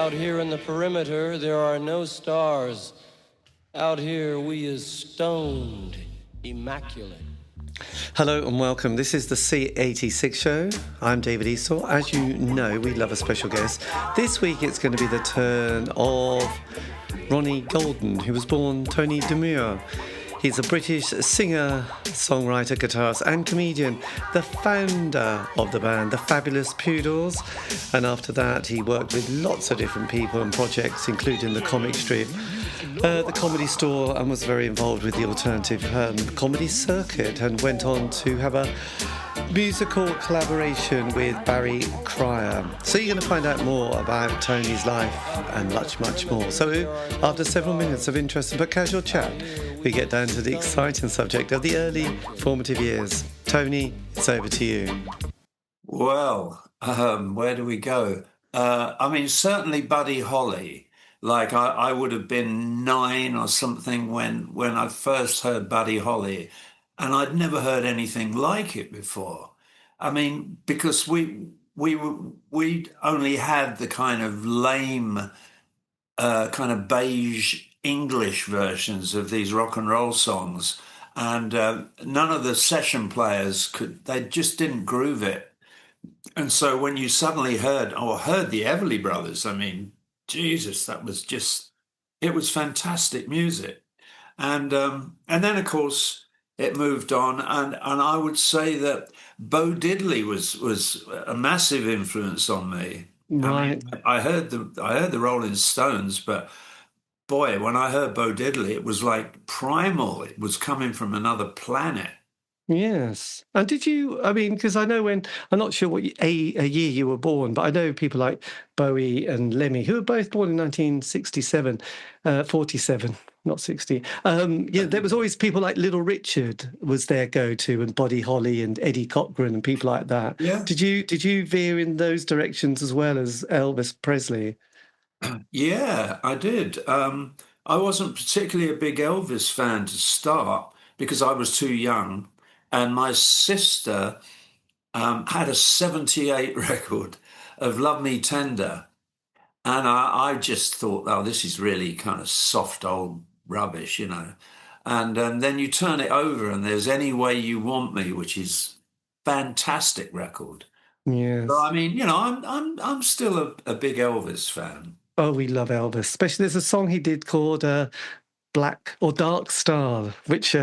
Out here in the perimeter, there are no stars. Out here, we is stoned, immaculate. Hello and welcome. This is the C86 show. I'm David Eastaugh. As you know, we love a special guest. This week it's going to be the turn of Ronnie Golden, who was born Tony de Meur. He's a British singer, songwriter, guitarist and comedian, the founder of the band, the Fabulous Poodles. And after that, he worked with lots of different people and projects, including the comic strip, the Comedy Store, and was very involved with the alternative comedy circuit, and went on to have a musical collaboration with Barry Cryer. So you're going to find out more about Tony's life and much, much more. So after several minutes of interesting but casual chat, we get down to the exciting subject of the early formative years. Tony, it's over to you. Well, where do we go? Certainly Buddy Holly. Like I would have been 9 or something when I first heard Buddy Holly, and I'd never heard anything like it before. I mean, because we only had the kind of lame, kind of beige English versions of these rock and roll songs, and none of the session players they just didn't groove it. And so when you suddenly heard the Everly Brothers, I mean, Jesus, it was fantastic music. And then, of course, it moved on. And I would say that Bo Diddley was a massive influence on me. Right. I heard the Rolling Stones, but boy, when I heard Bo Diddley, it was like primal. It was coming from another planet. Yes. And did you, because I know I'm not sure what a year you were born, but I know people like Bowie and Lemmy, who were both born in 1967, 47, not 60. There was always people like Little Richard was their go-to, and Buddy Holly and Eddie Cochran and people like that. Yeah. Did you veer in those directions as well as Elvis Presley? Yeah, I did. I wasn't particularly a big Elvis fan to start because I was too young. And my sister had a 78 record of Love Me Tender. And I just thought, oh, this is really kind of soft old rubbish, you know. And then you turn it over and there's Any Way You Want Me, which is fantastic record. Yes. So, I mean, you know, I'm still a big Elvis fan. Oh, we love Elvis. Especially there's a song he did called Black or Dark Star, which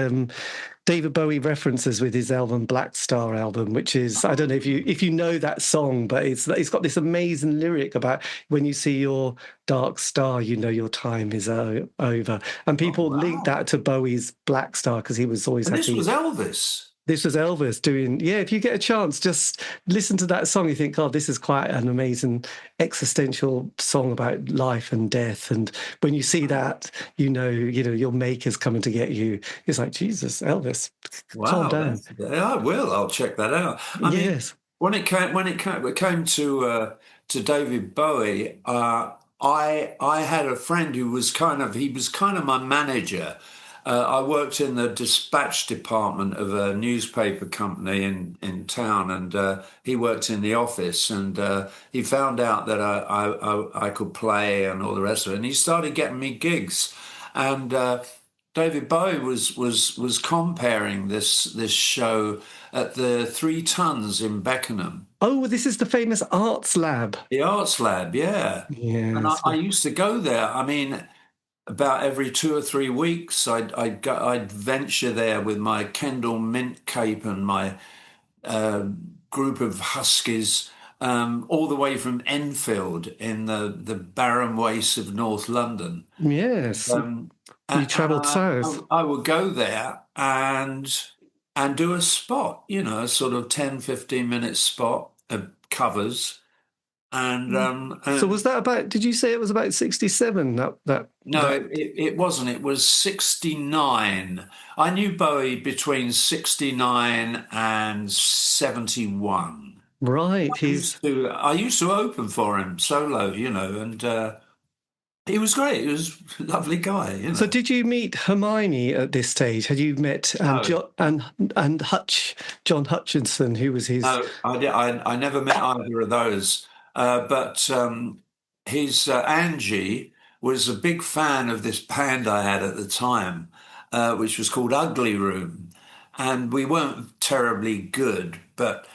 David Bowie references with his album Black Star album, which is, I don't know if you know that song, but it's got this amazing lyric about when you see your dark star, you know your time is over. And people link that to Bowie's Black Star because he was always happy. This was Elvis. This was Elvis doing, if you get a chance, just listen to that song. You think, God, this is quite an amazing existential song about life and death. And when you see that, you know, your maker's coming to get you. It's like, Jesus, Elvis, calm down. I will. I'll check that out. I mean, when it came to David Bowie, I had a friend who was kind of my manager. I worked in the dispatch department of a newspaper company in town, and he worked in the office, and he found out that I could play and all the rest of it, and he started getting me gigs. And David Bowie was comparing this show at the 3 Tons in Beckenham. Oh, this is the famous Arts Lab. The Arts Lab, yeah. Yes. And I used to go there. I mean, about every 2 or 3 weeks, I'd venture there with my Kendall mint cape and my group of huskies, all the way from Enfield in the barren wastes of North London. Yes, you travelled south. I would go there and do a spot, you know, a sort of 10, 15-minute spot of covers. And so was that about? Did you say it was about 67? It wasn't. It was 69. I knew Bowie between 69 and 71. Right. I used to open for him solo, you know, and he was great. He was a lovely guy. You know? So did you meet Hermione at this stage? Had you met John Hutchinson, who was his? No, I never met either of those. But his Angie was a big fan of this band I had at the time, which was called Ugly Room, and we weren't terribly good, but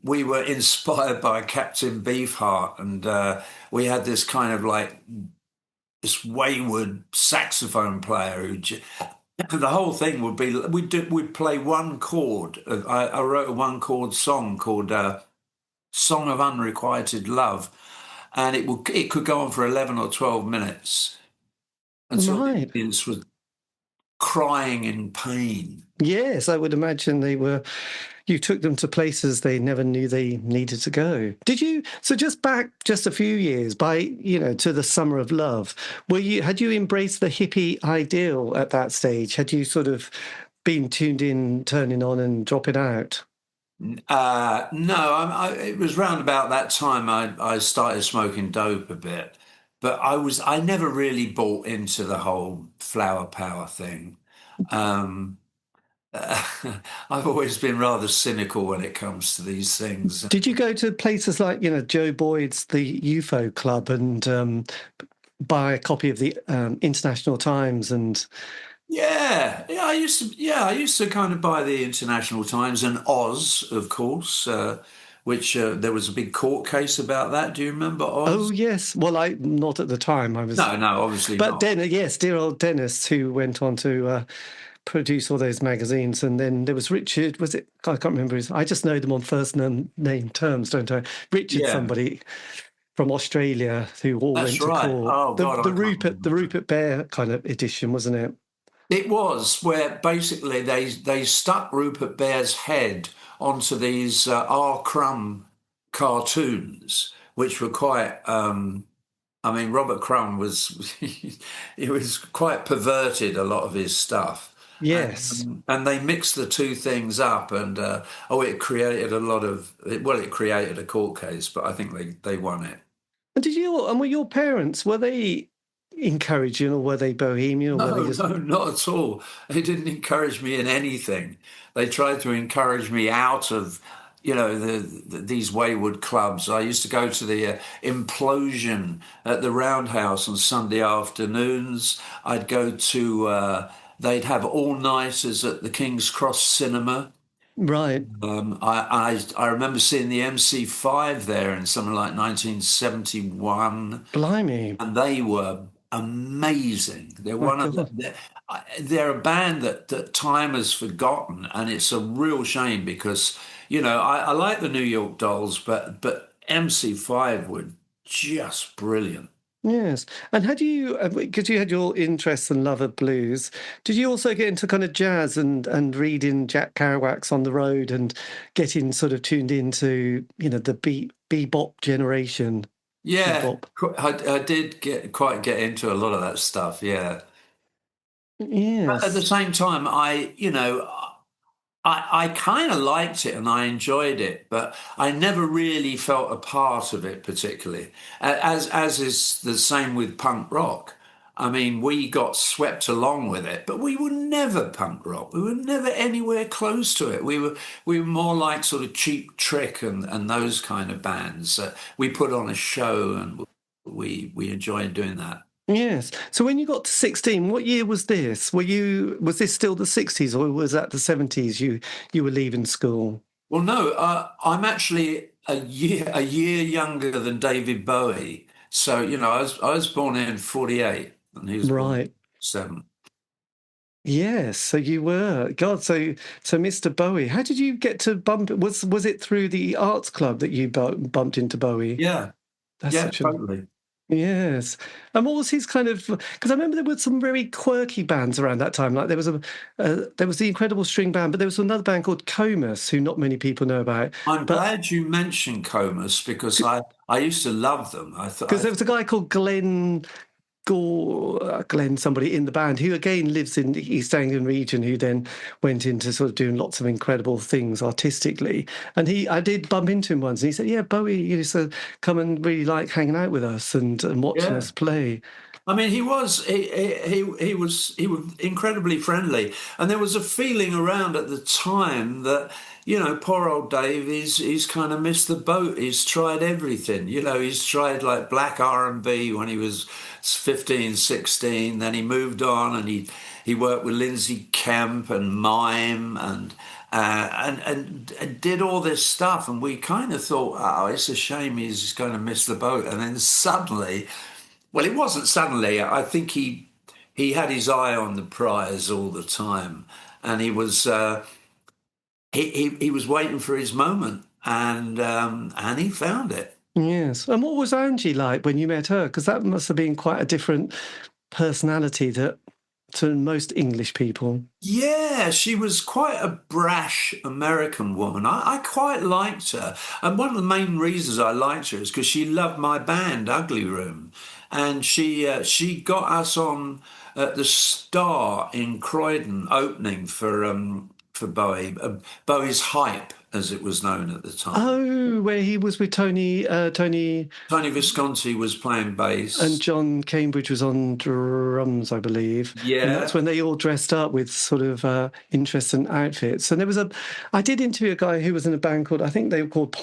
we were inspired by Captain Beefheart, and we had this kind of like this wayward saxophone player the whole thing would be we'd play one chord. I wrote a one chord song called "Song of Unrequited Love," and it could go on for 11 or 12 minutes until the Right. audience was crying in pain. Yes, I would imagine you took them to places they never knew they needed to go. Did you? So just back just a few years to the Summer of Love, had you embraced the hippie ideal at that stage? Had you sort of been tuned in, turning on and dropping out? No, it was round about that time I started smoking dope a bit, but I never really bought into the whole flower power thing. Um, I've always been rather cynical when it comes to these things. Did you go to places like, Joe Boyd's, the UFO Club, and buy a copy of the International Times and... Yeah, I used to kind of buy the International Times and Oz, of course, which there was a big court case about that. Do you remember Oh, Oz? yes. Well, not at the time. I was... No, obviously But not. Yes, dear old Dennis, who went on to produce all those magazines. And then there was Richard, was it? I can't remember I just know them on first name terms, don't I? Richard, Yeah, somebody from Australia who all that's went to right. court. Oh God, I can't The remember. Rupert Bear kind of edition, wasn't it? It was where basically they stuck Rupert Bear's head onto these R. Crumb cartoons, which were quite. I mean, Robert Crumb was he was quite perverted. A lot of his stuff, Yes. and they mixed the two things up, and it created a lot of. Well, it created a court case, but I think they won it. And were your parents, were they encouraging, or were they bohemian, or were they No, just... no, not at all. They didn't encourage me in anything. They tried to encourage me out of, these wayward clubs. I used to go to the Implosion at the Roundhouse on Sunday afternoons. I'd go to, they'd have all-nighters at the King's Cross Cinema. Right. I remember seeing the MC5 there in something like 1971, Blimey. and they were amazing. They're My one of God. they're a band that time has forgotten, and it's a real shame because I like the New York Dolls, but MC5 were just brilliant. Yes. And because you had your interests and love of blues, did you also get into kind of jazz and reading Jack Kerouac's On the Road and getting sort of tuned into, the bebop generation? Yeah, Bebop. I did get into a lot of that stuff. Yeah, but at the Yes. same time, I kind of liked it and I enjoyed it, but I never really felt a part of it particularly. As is the same with punk rock. I mean, we got swept along with it, but we were never punk rock. We were never anywhere close to it. We were more like sort of Cheap Trick and those kind of bands. We put on a show and we enjoyed doing that. Yes. So when you got to 16, what year was this? Was this still the 60s, or was that the 70s you were leaving school? Well, no, I'm actually a year younger than David Bowie. So, I was born in 48 and he was born in Right. 7. Yes, so you were. God, so Mr. Bowie, how did you get to bump? Was it through the arts club that you bumped into Bowie? Yeah, That's yeah, such a... totally. Yes. And what was his kind of... Because I remember there were some very quirky bands around that time. Like there was the Incredible String Band, but there was another band called Comus, who not many people know about. I'm But glad you mentioned Comus because I used to love them. because there was a guy called Glenn, somebody in the band who again lives in the East Anglian region, who then went into sort of doing lots of incredible things artistically. And I did bump into him once, and he said, "Yeah, Bowie used to come and really like hanging out with us and watching yeah. us play." I mean, he was incredibly friendly, and there was a feeling around at the time that poor old Dave, he's kind of missed the boat. He's tried everything, he's tried like black R&B when he was 15, 16. Then he moved on and he worked with Lindsay Kemp and Mime and did all this stuff, and we kind of thought, oh, it's a shame he's going to miss the boat, and then suddenly. Well, it wasn't suddenly. I think he had his eye on the prize all the time, and he was waiting for his moment, and he found it. Yes. And what was Angie like when you met her? Because that must have been quite a different personality to most English people. Yeah, she was quite a brash American woman. I quite liked her. And one of the main reasons I liked her is because she loved my band, Ugly Room. And she got us on at the Star in Croydon opening for Bowie, Bowie's Hype, as it was known at the time. Oh, where he was with Tony. Tony Visconti was playing bass. And John Cambridge was on drums, I believe. Yeah. And that's when they all dressed up with sort of interesting outfits. And I did interview a guy who was in a band called, I think they were called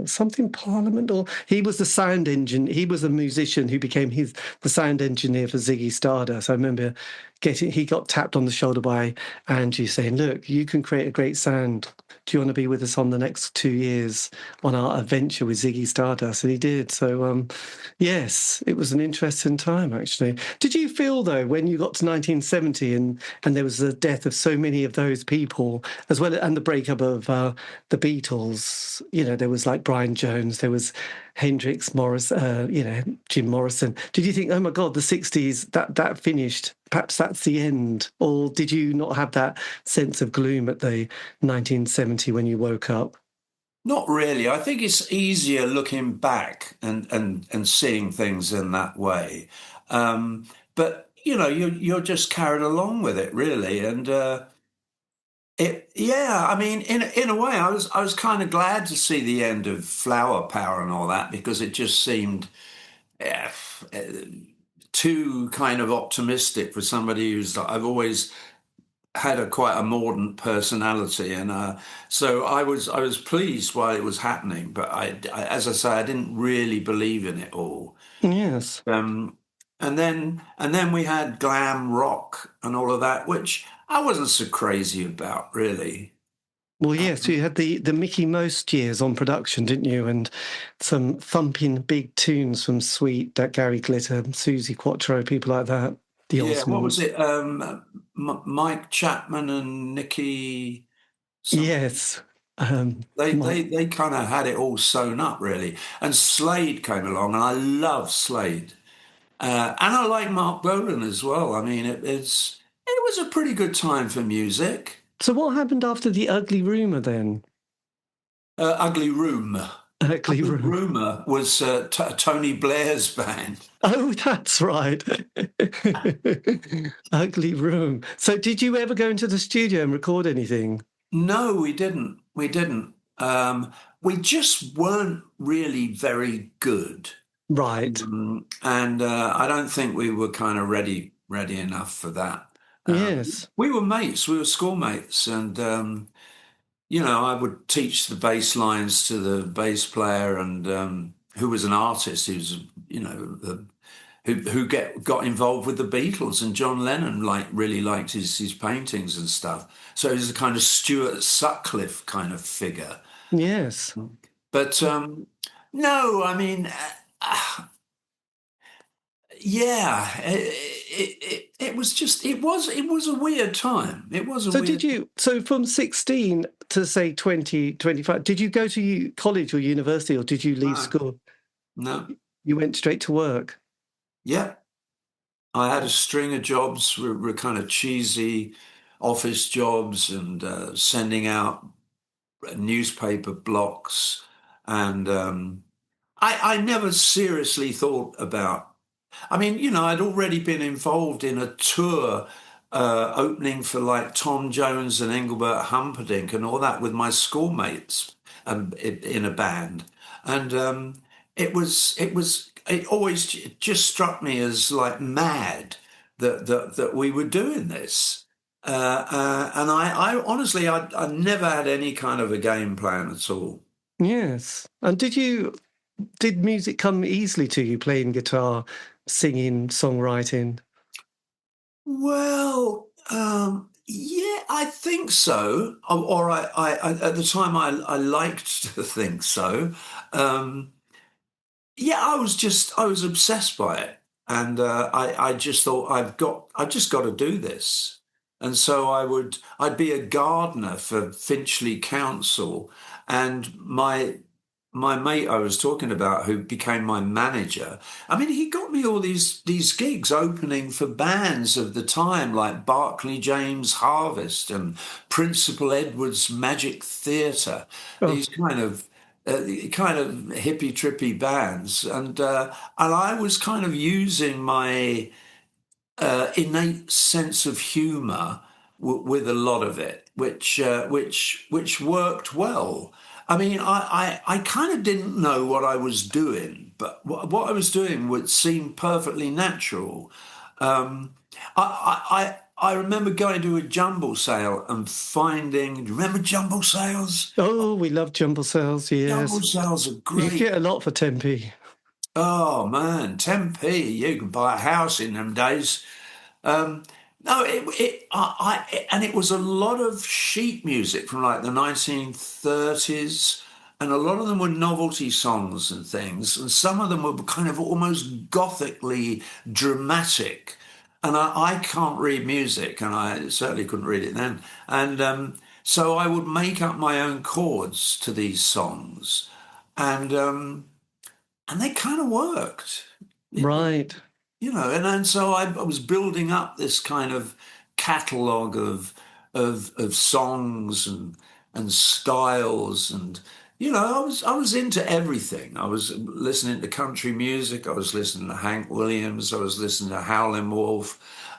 something Parliament, or he was the sound engine. He was a musician who became the sound engineer for Ziggy Stardust. I remember he got tapped on the shoulder by Angie saying, look, you can create a great sound. Do you want to be with us on the next 2 years on our adventure with Ziggy Stardust? And he did. So, yes, it was an interesting time, actually. Did you feel, though, when you got to 1970 and there was the death of so many of those people, as well, and the breakup of the Beatles, there was like Brian Jones, there was Hendrix, Morris, Jim Morrison. Did you think, oh, my God, the 60s, that finished? Perhaps that's the end? Or did you not have that sense of gloom at the 1970 when you woke up? Not really. I think it's easier looking back and seeing things in that way. But you're just carried along with it, really. And I mean, in a way, I was kind of glad to see the end of Flower Power and all that, because it just seemed too kind of optimistic for somebody who's. I've always had quite a mordant personality, and so I was pleased while it was happening. But as I say, I didn't really believe in it all. Yes. And then we had glam rock and all of that, which I wasn't so crazy about, really. Well, yes, you had the Mickey Most years on production, didn't you? And some thumping big tunes from Sweet, that Gary Glitter, Susie Quattro, people like that. What was it? Mike Chapman and Nicky. Yes. They kind of had it all sewn up, really. And Slade came along, and I love Slade. And I like Mark Bolan as well. I mean, it was a pretty good time for music. So what happened after the Ugly Rumour then? Ugly Room. Ugly Rumour was Tony Blair's band. Oh, that's right. Ugly Room. So did you ever go into the studio and record anything? No, we didn't. We just weren't really very good. Right. And I don't think we were kind of ready enough for that. Yes. We were mates. We were schoolmates. And, I would teach the bass lines to the bass player, and who was an artist who's, who got involved with the Beatles, and John Lennon really liked his paintings and stuff. So he was a kind of Stuart Sutcliffe kind of figure. Yes. But no, I mean, yeah, it was a weird time. It was a weird. So from 16 to say 20, 25, did you go to college or university, or did you leave school? No. You went straight to work? Yeah. I had a string of jobs, were kind of cheesy office jobs, and sending out newspaper blocks. And I never seriously thought about. I mean, I'd already been involved in a tour opening for like Tom Jones and Engelbert Humperdinck and all that with my schoolmates in a band. And it was it always just struck me as like mad that we were doing this. And I honestly, I never had any kind of a game plan at all. Yes. And did music come easily to you, playing guitar, singing, songwriting? Well, yeah, I think so. Or at the time, I liked to think so. Um, yeah, I was obsessed by it, and I just thought I've just got to do this. And so I'd be a gardener for Finchley Council, and my mate I was talking about, who became my manager. I mean, he got me all these gigs opening for bands of the time, like Barclay James Harvest and Principal Edward's Magic Theatre. Oh, These kind of hippie trippy bands, and I was kind of using my innate sense of humour with a lot of it, which worked well. I mean, I kind of didn't know what I was doing, but what I was doing would seem perfectly natural. I remember going to a jumble sale and finding. Do you remember jumble sales? oh, we love jumble sales, Jumble yes. sales are You could great. get a lot for 10p. Oh man, 10p, you can buy a house in them days. Um, no, and it was a lot of sheet music from like the 1930s, and a lot of them were novelty songs and things, and some of them were kind of almost gothically dramatic. And I can't read music, and I certainly couldn't read it then. And so I would make up my own chords to these songs, and they kind of worked. Right. And so I was building up this kind of catalogue of songs and styles, and I was into everything. I was listening to country music. I was listening to Hank Williams. I was listening to Howlin' Wolf.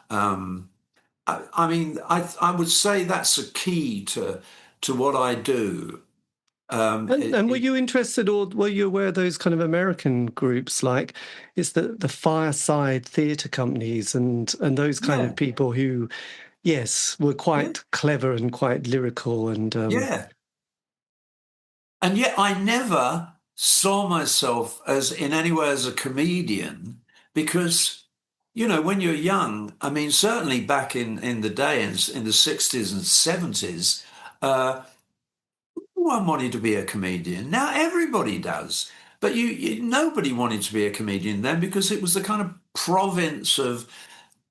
I mean, I would say that's a key to what I do. And were you interested, or were you aware of those kind of American groups, like it's the Fireside Theatre companies and those kind of Yeah, people who, yes, were yeah, quite clever and quite lyrical and yeah. And yet I never saw myself as in any way as a comedian because, when you're young, I mean, certainly back in the day, in the 60s and 70s, no one wanted to be a comedian. Now everybody does. But nobody wanted to be a comedian then because it was the kind of province of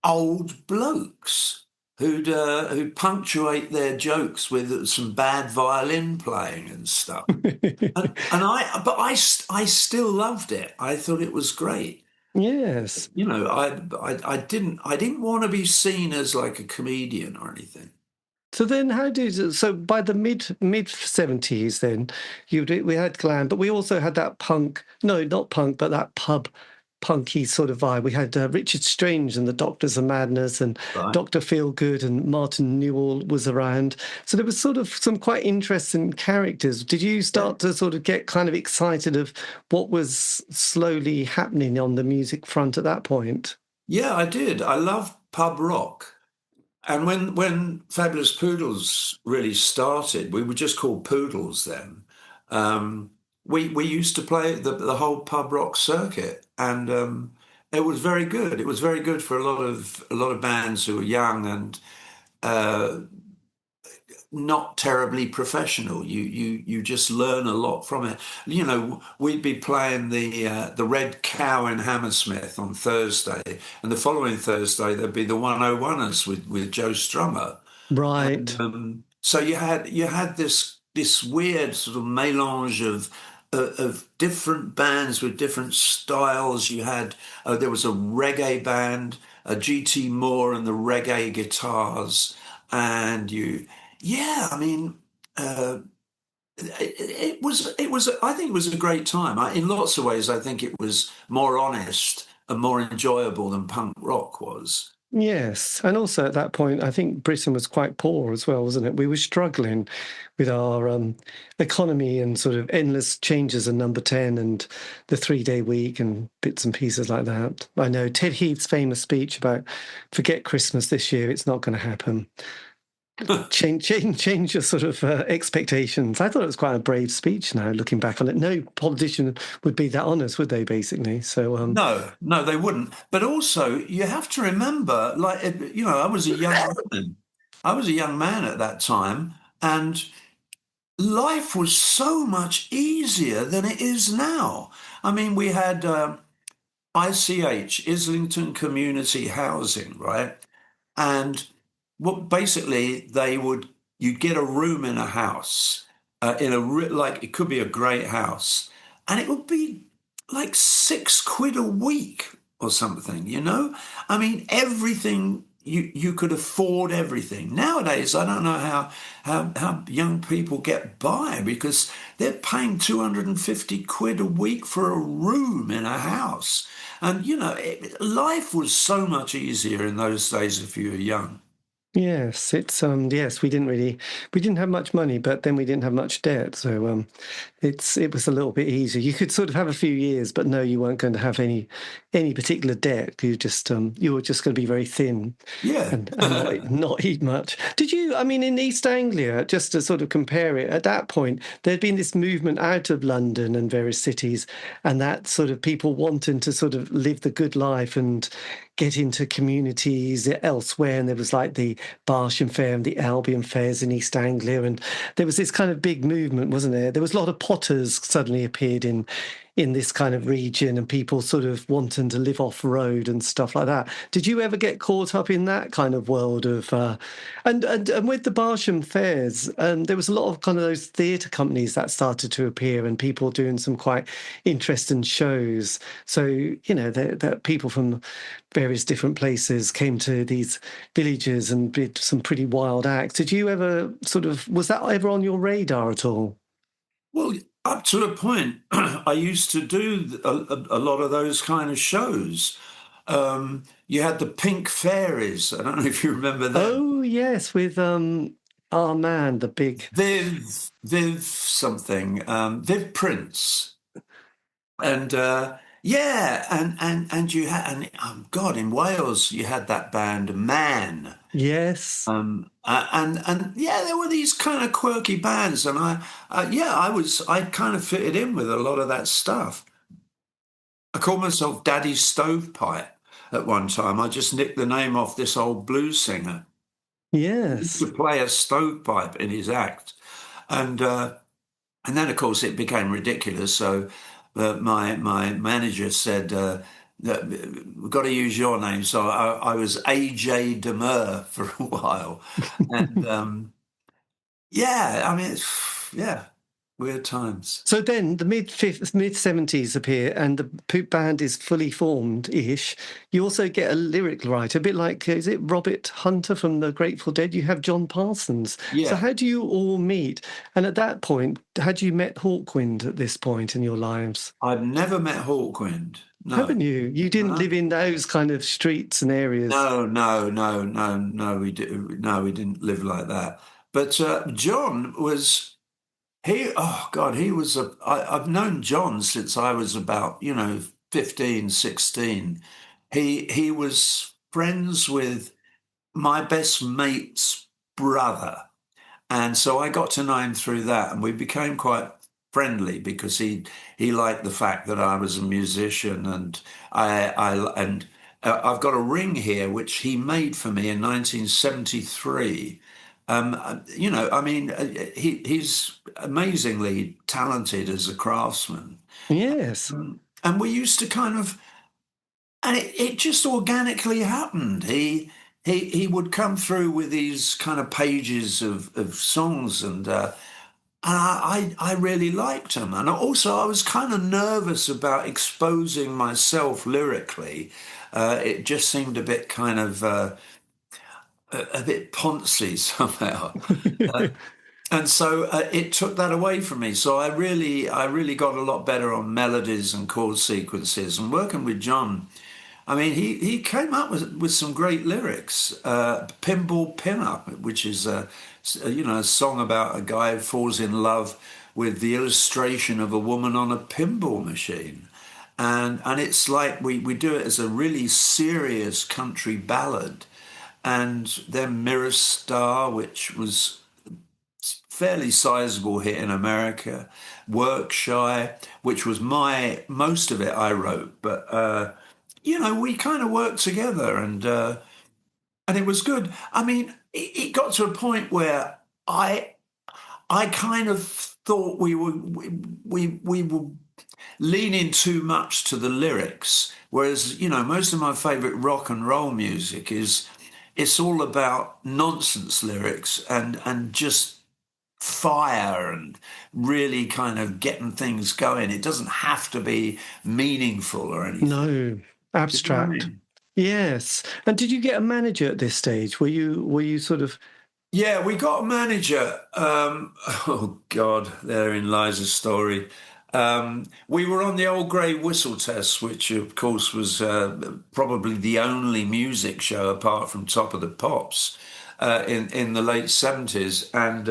old blokes who'd punctuate their jokes with some bad violin playing and stuff. But I still loved it. I thought it was great. yes. I didn't want to be seen as like a comedian or anything. So then, so by the mid 70s, then we had glam, but we also had that punk, no, not punk, but that punky sort of vibe. We had Richard Strange and the Doctors of Madness, and Right. Dr. Feelgood, and Martin Newell was around. So there was sort of some quite interesting characters. Did you Yeah. start to sort of get kind of excited of what was slowly happening on the music front at that point? Yeah, I did. I loved pub rock. And when Fabulous Poodles really started, we were just called Poodles then. Um, we used to play the whole pub rock circuit, and it was very good. It was very good for a lot of bands who were young and uh, not terribly professional. You just learn a lot from it. We'd be playing the Red Cow in Hammersmith on Thursday, and the following Thursday there'd be the 101ers with Joe Strummer. And Right. so you had this weird sort of mélange of different bands with different styles. There was a reggae band, a GT Moore and the reggae guitars, and yeah, I mean, it was. I think it was a great time. In lots of ways, I think it was more honest and more enjoyable than punk rock was. Yes, and also at that point, I think Britain was quite poor as well, wasn't it? We were struggling with our economy and sort of endless changes in Number 10 and the 3-day week and bits and pieces like that. I know Ted Heath's famous speech about forget Christmas this year, it's not going to happen. Change your sort of expectations. I thought it was quite a brave speech now, looking back on it. No politician would be that honest, would they, basically? So, No, they wouldn't. But also, you have to remember, like, I was a young man. I was a young man at that time, and life was so much easier than it is now. I mean, we had ICH, Islington Community Housing, right? And what basically you'd get a room in a house, like it could be a great house, and it would be like £6 a week or something, you know? I mean, everything you could afford everything. Nowadays, I don't know how young people get by because they're paying £250 a week for a room in a house. And, life was so much easier in those days if you were young. yes, it's yes, we didn't have much money, but then we didn't have much debt, so it was a little bit easier. You could sort of have a few years, but no, you weren't going to have any particular debt. You were just going to be very thin Yeah. and not eat much. Did you? I mean, in East Anglia, just to sort of compare it, at that point there'd been this movement out of London and various cities, and that sort of people wanting to sort of live the good life and get into communities elsewhere. And there was like the Barsham Fair and the Albion Fairs in East Anglia, and there was this kind of big movement, wasn't there? There was a lot of potters suddenly appeared in this kind of region, and people sort of wanting to live off road and stuff like that. Did you ever get caught up in that kind of world of and with the Barsham Fairs, there was a lot of kind of those theatre companies that started to appear and people doing some quite interesting shows. So that people from various different places came to these villages and did some pretty wild acts. Did you ever was that ever on your radar at all? Well, up to a point, I used to do a lot of those kind of shows. You had the Pink Fairies. I don't know if you remember them. Oh yes, with our man, the big Viv something, Viv Prince. And yeah, and you had, and God, in Wales, you had that band Man. yes. And yeah, there were these kind of quirky bands, and I kind of fitted in with a lot of that stuff. I called myself Daddy Stovepipe at one time. I just nicked the name off this old blues singer. He used Yes. to play a stovepipe in his act, and then of course it became ridiculous. So my manager said. That we've got to use your name. So I was AJ de Meur for a while. And yeah, I mean, yeah, weird times. So then the mid 70s appear and the Poop Band is fully formed ish. You also get a lyric writer, a bit like, is it Robert Hunter from the Grateful Dead? You have John Parsons. So Yeah, how do you all meet? And at that point, had you met Hawkwind at this point in your lives? I've never met Hawkwind. No, Haven't you? You didn't no, live in those kind of streets and areas. no. We didn't live like that. But John was he. Oh God, he was I've known John since I was about 15, 16. He was friends with my best mate's brother. And so I got to know him through that, and we became quite friendly because he liked the fact that I was a musician, and I've got a ring here which he made for me in 1973. I mean, he's amazingly talented as a craftsman, Yes. and we used to kind of, and it just organically happened. He would come through with these kind of pages of songs, and I really liked him. And also, I was kind of nervous about exposing myself lyrically. It just seemed a bit kind of a bit poncy somehow. Uh, and so it took that away from me. So I really got a lot better on melodies and chord sequences. And working with John, I mean, he came up with some great lyrics. Pinball Pinup, which is a song about a guy who falls in love with the illustration of a woman on a pinball machine. And it's like we do it as a really serious country ballad. And then Mirror Star, which was fairly sizable hit in America. Work Shy, which was most of it I wrote, but we kind of worked together, and it was good. I mean, it got to a point where I kind of thought we were leaning too much to the lyrics, whereas most of my favorite rock and roll music is it's all about nonsense lyrics and just fire and really kind of getting things going. It doesn't have to be meaningful or anything. No, You know what I abstract. mean? Yes. And did you get a manager at this stage? Were you sort of... Yeah, we got a manager. Oh God, therein lies a story. We were on the old grey whistle test, which of course was probably the only music show apart from Top of the Pops in the late '70s, and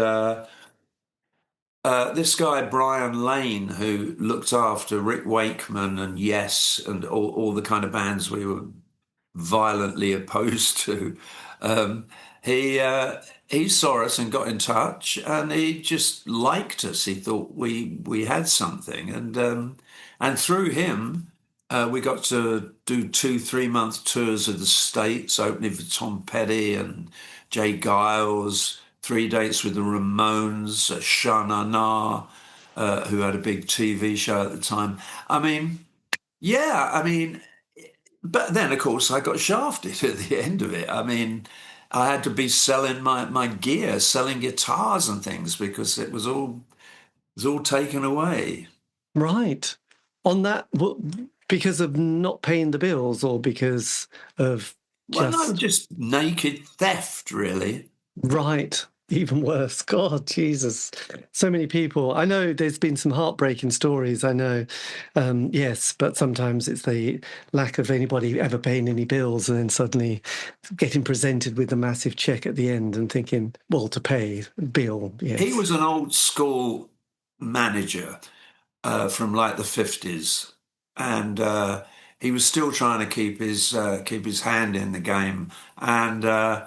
this guy Brian Lane, who looked after Rick Wakeman and Yes and all the kind of bands we were violently opposed to. Um, he saw us and got in touch, and he just liked us. He thought we had something, and through him, we got to do 2 3 month tours of the States, opening for Tom Petty and Jay Giles. 3 dates with the Ramones, Sha Na Na, who had a big TV show at the time. I mean, yeah, I mean, but then, of course, I got shafted at the end of it. I mean, I had to be selling my gear, selling guitars and things because it was all taken away. Right. On that, because of not paying the bills or because of Well, no, just... just naked theft, really. Right. Even worse. God, Jesus. So many people. I know there's been some heartbreaking stories, I know. Yes, but sometimes it's the lack of anybody ever paying any bills and then suddenly getting presented with a massive check at the end and thinking, well, to pay bill, yes. He was an old school manager from like the 50s, and he was still trying to keep his hand in the game, and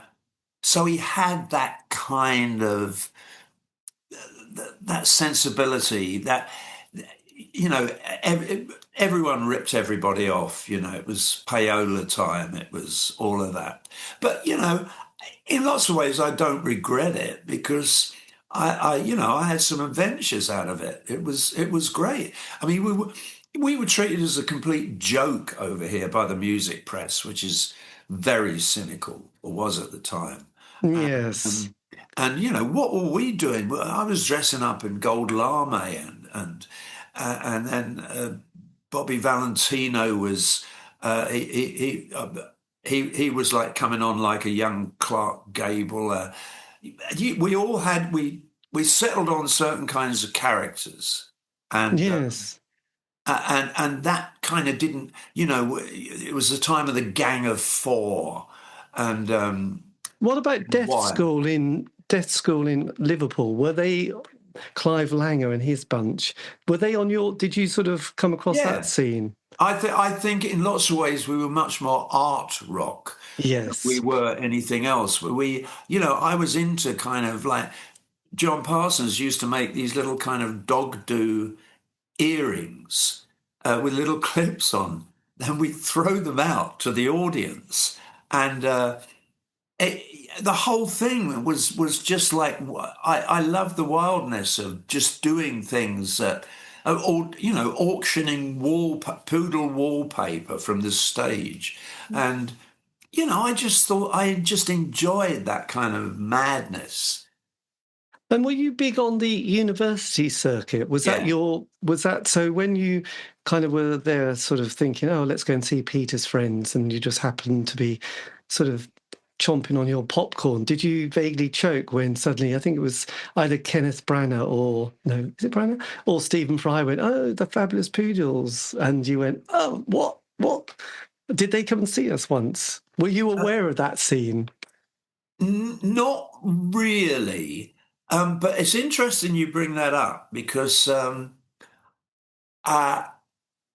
so he had that kind of that sensibility that everyone ripped everybody off. It was payola time. It was all of that. But in lots of ways, I don't regret it because I had some adventures out of it. It was great. I mean, we were treated as a complete joke over here by the music press, which is very cynical, or was at the time. Yes. And what were we doing? Well, I was dressing up in gold lame, and then Bobby Valentino was he was like coming on like a young Clark Gable. We settled on certain kinds of characters, and Yes. and that kind of didn't. It was the time of the Gang of Four, and What about why? Death School in Liverpool? Were they... Clive Langer and his bunch, were they on your... Did you sort of come across that Yeah. scene? I think in lots of ways we were much more art rock than we Yes. were anything else. I was into kind of like John Parsons used to make these little kind of dog do earrings with little clips on. Then we throw them out to the audience, and the whole thing was just like I love the wildness of just doing things that, or auctioning poodle wallpaper from the stage, and I just thought I just enjoyed that kind of madness. And were you big on the university circuit? Yeah, Was that so when you kind of were there sort of thinking, oh, let's go and see Peter's friends, and you just happened to be sort of chomping on your popcorn, did you vaguely choke when suddenly, I think it was either Kenneth Branagh or... No, is it Branagh? Or Stephen Fry went, oh, the Fabulous Poodles. And you went, oh, what? Did they come and see us once? Were you aware of that scene? Not really, but it's interesting you bring that up because uh,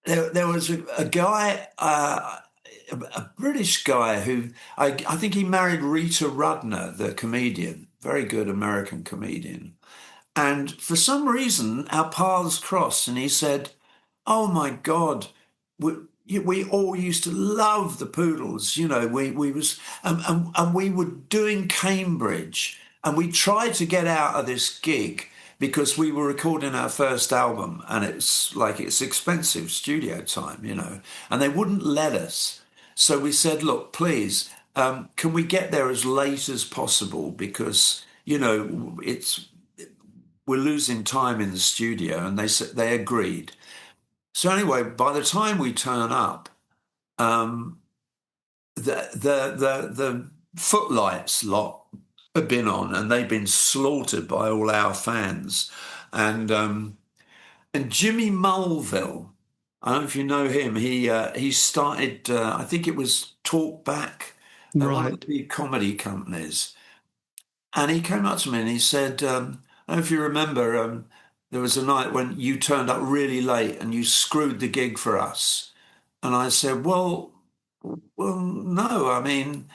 there was a guy, a British guy who I think he married Rita Rudner, the comedian, very good American comedian. And for some reason, our paths crossed, and he said, "Oh my God, we all used to love the Poodles. You know, we was and we were doing Cambridge, and we tried to get out of this gig because we were recording our first album, and it's expensive studio time, you know, and they wouldn't let us. So we said, look, please, can we get there as late as possible because." You know, we're losing time in the studio, and they agreed. So anyway, by the time we turn up, um, the footlights lot have been on, and they've been slaughtered by all our fans, and Jimmy Mulville. I don't know if you know him. He started. I think it was Talk Back, one of the Right. big comedy companies. And he came up to me and he said, I don't know if you remember, there was a night when you turned up really late and you screwed the gig for us. And I said, well, no. I mean,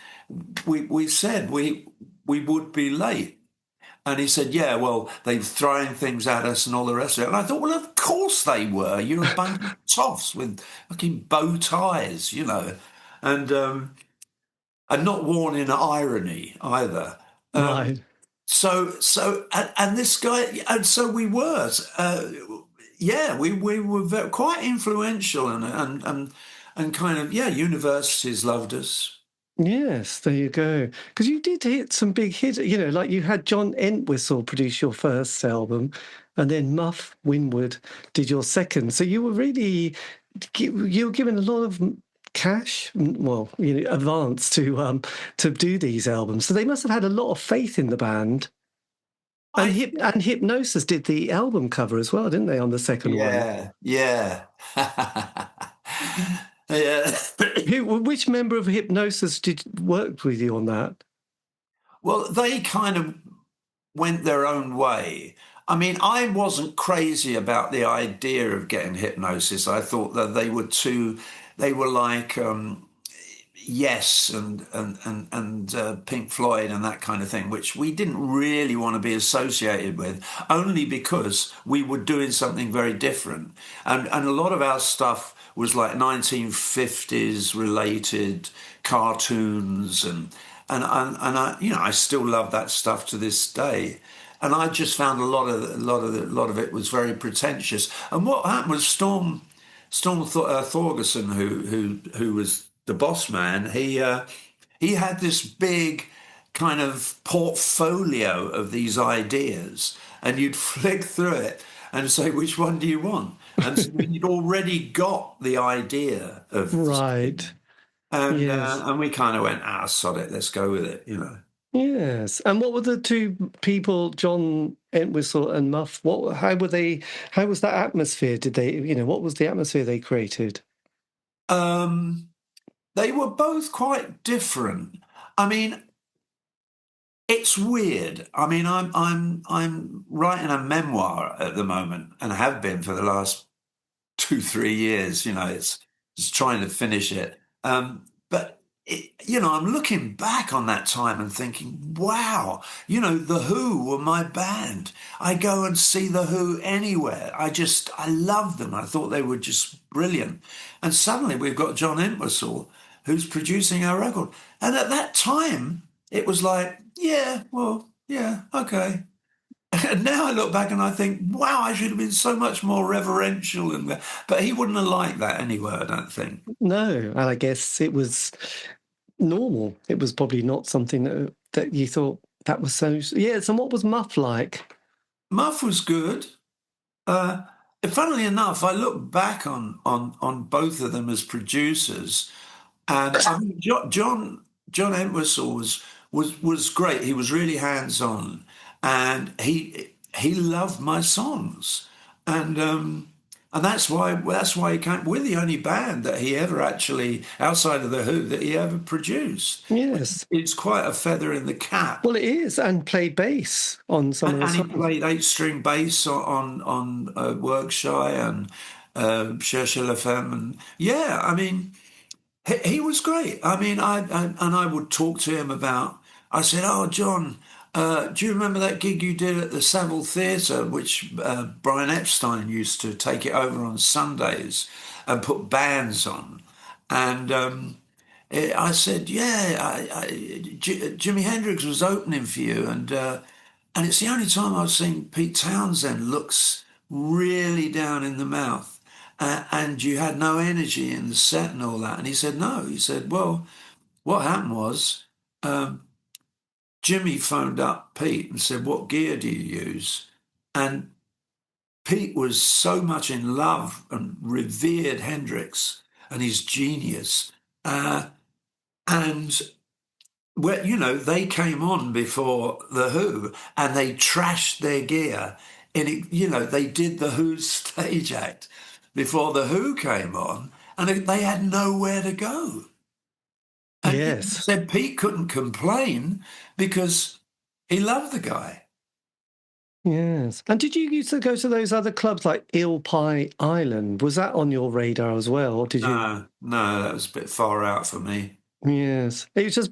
we said we would be late. And he said, yeah, well, they're throwing things at us and all the rest of it. And I thought, well, of course they were. You're a bunch of toffs with fucking bow ties, you know, and not worn in irony either. Right. And this guy, and so we were, yeah, we were quite influential and kind of, yeah, universities loved us. Yes, there you go. Because you did hit some big hits, you know, like you had John Entwistle produce your first album, and then Muff Winwood did your second. So you were really, you were given a lot of cash, well, you know, advance to do these albums. So they must have had a lot of faith in the band. And and Hypnosis did the album cover as well, didn't they, on the second one? Yeah, yeah. Yeah. Which member of Hypnosis did work with you on that? Well, they kind of went their own way. I mean, I wasn't crazy about the idea of getting Hypnosis. I thought that they were like Yes and Pink Floyd and that kind of thing, which we didn't really want to be associated with, only because we were doing something very different. And a lot of our stuff was like 1950s related cartoons and I, you know, I still love that stuff to this day. And I just found a lot of it was very pretentious. And what happened was Thorgerson, who was the boss man, he had this big kind of portfolio of these ideas, and you'd flick through it and say, which one do you want? And so you'd already got the idea of Right. Yes. and we kind of went, sod it, let's go with it, you know. Yes. And what were the two people, John Entwistle and Muff? How were they? How was that atmosphere? Did they? You know, what was the atmosphere they created? They were both quite different. I mean, it's weird. I mean, I'm writing a memoir at the moment, and have been for the last 2 3 years. You know, it's just trying to finish it. But you know, I'm looking back on that time and thinking, wow, you know, The Who were my band. I go and see The Who anywhere. I loved them. I thought they were just brilliant. And suddenly we've got John Entwistle, who's producing our record. And at that time, it was like, yeah, well, yeah, okay. And now I look back and I think, wow, I should have been so much more reverential. But he wouldn't have liked that anyway, I don't think. No, and I guess it was normal. It was probably not something that you thought that was so. Yes. And what was Muff like? Muff was good. Funnily enough, I look back on both of them as producers, and I mean, John Entwistle was great. He was really hands on, and he loved my songs, and And that's why he came. We're the only band that he ever actually, outside of the Who, that he ever produced. Yes. It's quite a feather in the cap. Well, it is, and played bass on some of the And he songs. played eight-string bass on Workshy and Cherchez la Femme, and yeah, I mean, he was great. I mean, I would talk to him about. I said, "Oh, John, do you remember that gig you did at the Savile Theatre, which Brian Epstein used to take it over on Sundays and put bands on?" And I said, "Yeah, Jimi Hendrix was opening for you, and it's the only time I've seen Pete Townsend looks really down in the mouth, and you had no energy in the set and all that." And he said, "No." He said, "Well, what happened was Jimmy phoned up Pete and said, 'What gear do you use?' And Pete was so much in love and revered Hendrix and his genius, and they came on before the Who and they trashed their gear. And they did the Who's stage act before the Who came on, and they had nowhere to go. And he Yes. said Pete couldn't complain because he loved the guy. Yes. And did you used to go to those other clubs like Eel Pie Island? Was that on your radar as well? Or did you? No, that was a bit far out for me. Yes. It was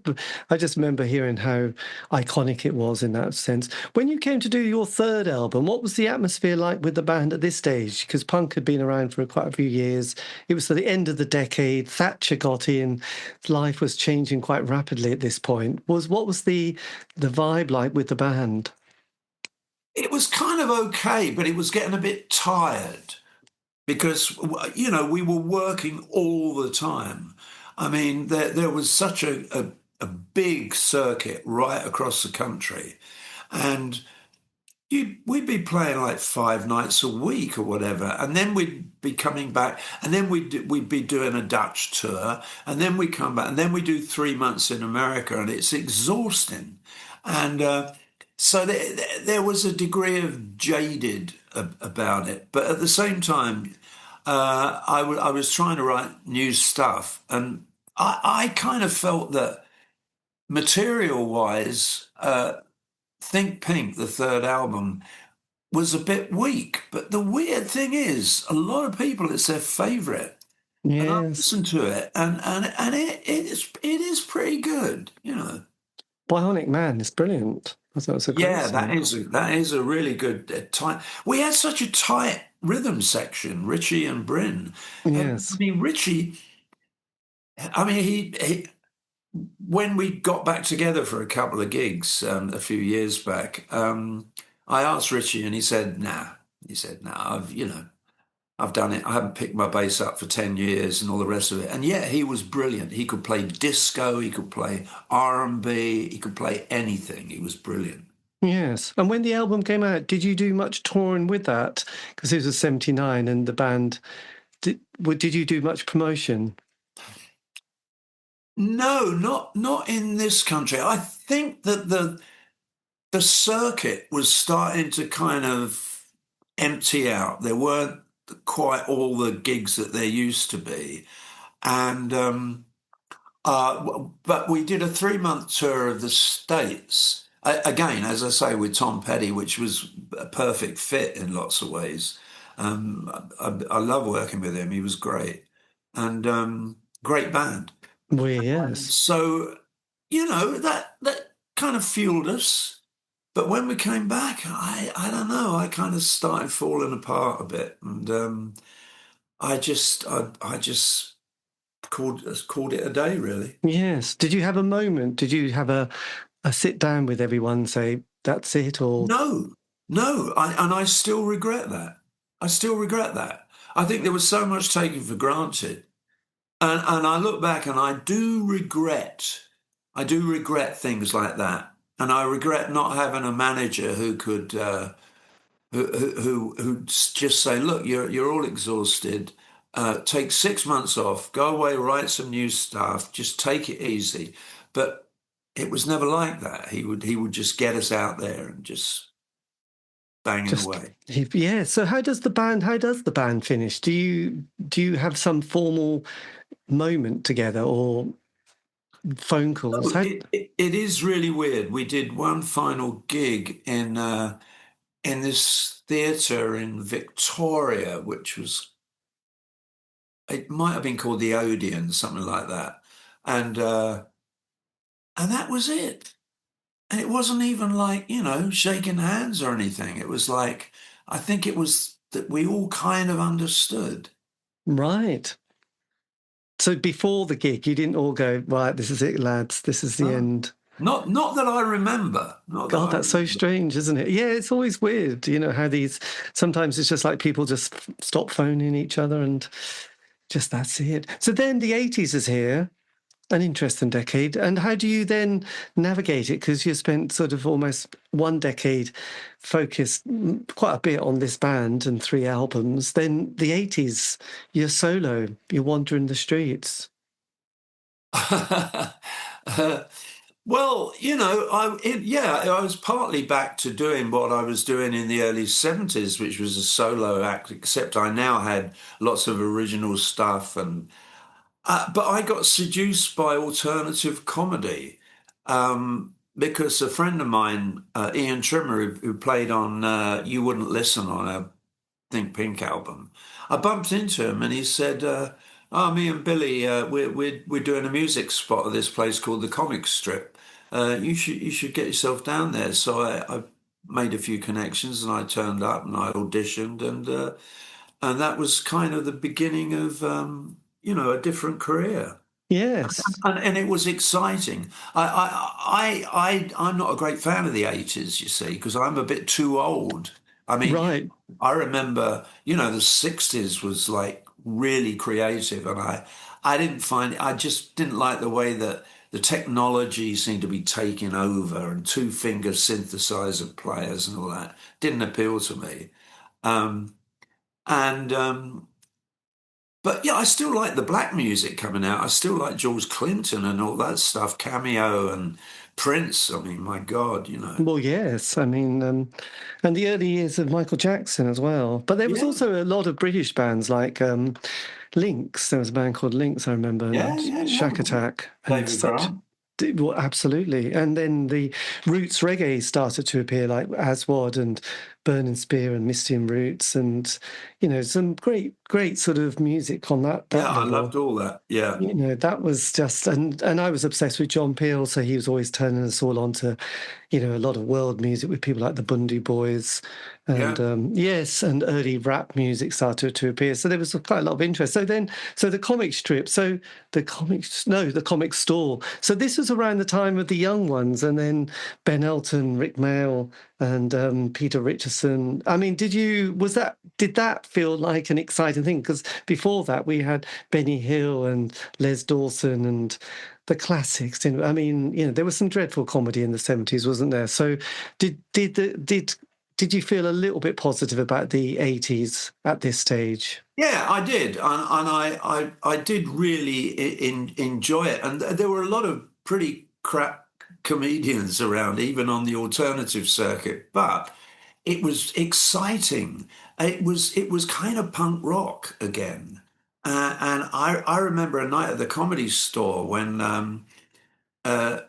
I just remember hearing how iconic it was in that sense. When you came to do your third album, what was the atmosphere like with the band at this stage? Because punk had been around for quite a few years. It was at the end of the decade. Thatcher got in. Life was changing quite rapidly at this point. What was the vibe like with the band? It was kind of okay, but it was getting a bit tired because, we were working all the time. I mean, there was such a big circuit right across the country. And we'd be playing like 5 nights a week or whatever. And then we'd be coming back. And then we'd be doing a Dutch tour. And then we come back. And then we do 3 months in America. And it's exhausting. And so there was a degree of jaded about it. But at the same time, I was trying to write new stuff. And I kind of felt that material-wise, Think Pink, the third album, was a bit weak. But the weird thing is, a lot of people, it's their favourite. And I Yes. listened to it, and it is pretty good, Bionic Man is brilliant. That's a great Yeah, song. that is a really good tight. We had such a tight rhythm section, Richie and Bryn. Yes. I mean, Richie. I mean, he when we got back together for a couple of gigs a few years back, I asked Richie, and he said, "Nah." He said, "Nah, I've done it. I haven't picked my bass up for 10 years and all the rest of it." And yeah, he was brilliant. He could play disco, he could play R&B, he could play anything. He was brilliant. Yes. And when the album came out, did you do much touring with that? Because it was 79 and the band, did you do much promotion? No, not in this country. I think that the circuit was starting to kind of empty out. There weren't quite all the gigs that there used to be. And but we did a 3 month tour of the States. Again, as I say, with Tom Petty, which was a perfect fit in lots of ways. I love working with him. He was great. And great band. Well, yes. So, that kind of fueled us. But when we came back, I don't know, I kind of started falling apart a bit. And I just called it a day, really. Yes. Did you have a moment? Did you have a sit down with everyone and say, that's it? Or No, no. And I still regret that. I still regret that. I think there was so much taken for granted. And I look back and I do regret things like that. And I regret not having a manager who could, who'd just say, "Look, you're all exhausted. Take 6 months off, go away, write some new stuff, just take it easy." But it was never like that. He would just get us out there and just banging Just away. yeah. So how does the band finish? Do you have some formal moment together or phone calls? Oh, it is really weird. We did one final gig in this theatre in Victoria, which was, it might have been called the Odeon, something like that, and that was it. And it wasn't even like, shaking hands or anything. It was like, I think it was that we all kind of understood. Right. So before the gig, you didn't all go, right, this is it, lads, this is the No. end. Not that I remember. Not that God, I that's so remember. strange, isn't it? Yeah, it's always weird, how sometimes it's just like people just stop phoning each other and just that's it. So then the 80s is here, an interesting decade. And how do you then navigate it? Because you spent sort of almost one decade focused quite a bit on this band and 3 albums. Then the 80s, you're solo, you're wandering the streets. Well, I was partly back to doing what I was doing in the early 70s, which was a solo act, except I now had lots of original stuff. But I got seduced by alternative comedy because a friend of mine, Ian Trimmer, who played on You Wouldn't Listen on a Think Pink album, I bumped into him and he said, "Oh, me and Billy, we're doing a music spot at this place called the Comic Strip. You should get yourself down there." So I made a few connections and I turned up and I auditioned and that was kind of the beginning of a different career. Yes, And it was exciting. I'm not a great fan of the 80s, you see, because I'm a bit too old. I mean, right. I remember, the 60s was like really creative, and I didn't find I just didn't like the way that the technology seemed to be taking over and two-finger synthesizer players and all that didn't appeal to me. Um, and But yeah, I still like the black music coming out. I still like George Clinton and all that stuff, Cameo and Prince. I mean, my God. Well, yes. I mean, and the early years of Michael Jackson as well. But there was Yeah, also a lot of British bands like Lynx. There was a band called Lynx, I remember, yeah, and yeah, yeah. Shack Attack and David such. Grant. Well, absolutely. And then the roots reggae started to appear, like Aswad and Burning Spear and Misty and Roots, and some great sort of music on Yeah, that I level. loved all that. Yeah, That was just, and I was obsessed with John Peel, so he was always turning us all on to, a lot of world music with people like the Bundy Boys, and yeah. yes, and early rap music started to appear. So there was quite a lot of interest. So the comic strip, so the comic store. So this was around the time of the young ones, and then Ben Elton, Rick Mail, and Peter Richardson. I mean, did that feel like an exciting thing? Because before that, we had Benny Hill and Les Dawson and the classics. I mean, there was some dreadful comedy in the 70s, wasn't there? So did you feel a little bit positive about the 80s at this stage? Yeah, I did, and I did really enjoy it. And there were a lot of pretty crap comedians around, even on the alternative circuit. But it was exciting. It was kind of punk rock again. And I remember a night at the Comedy Store when uh,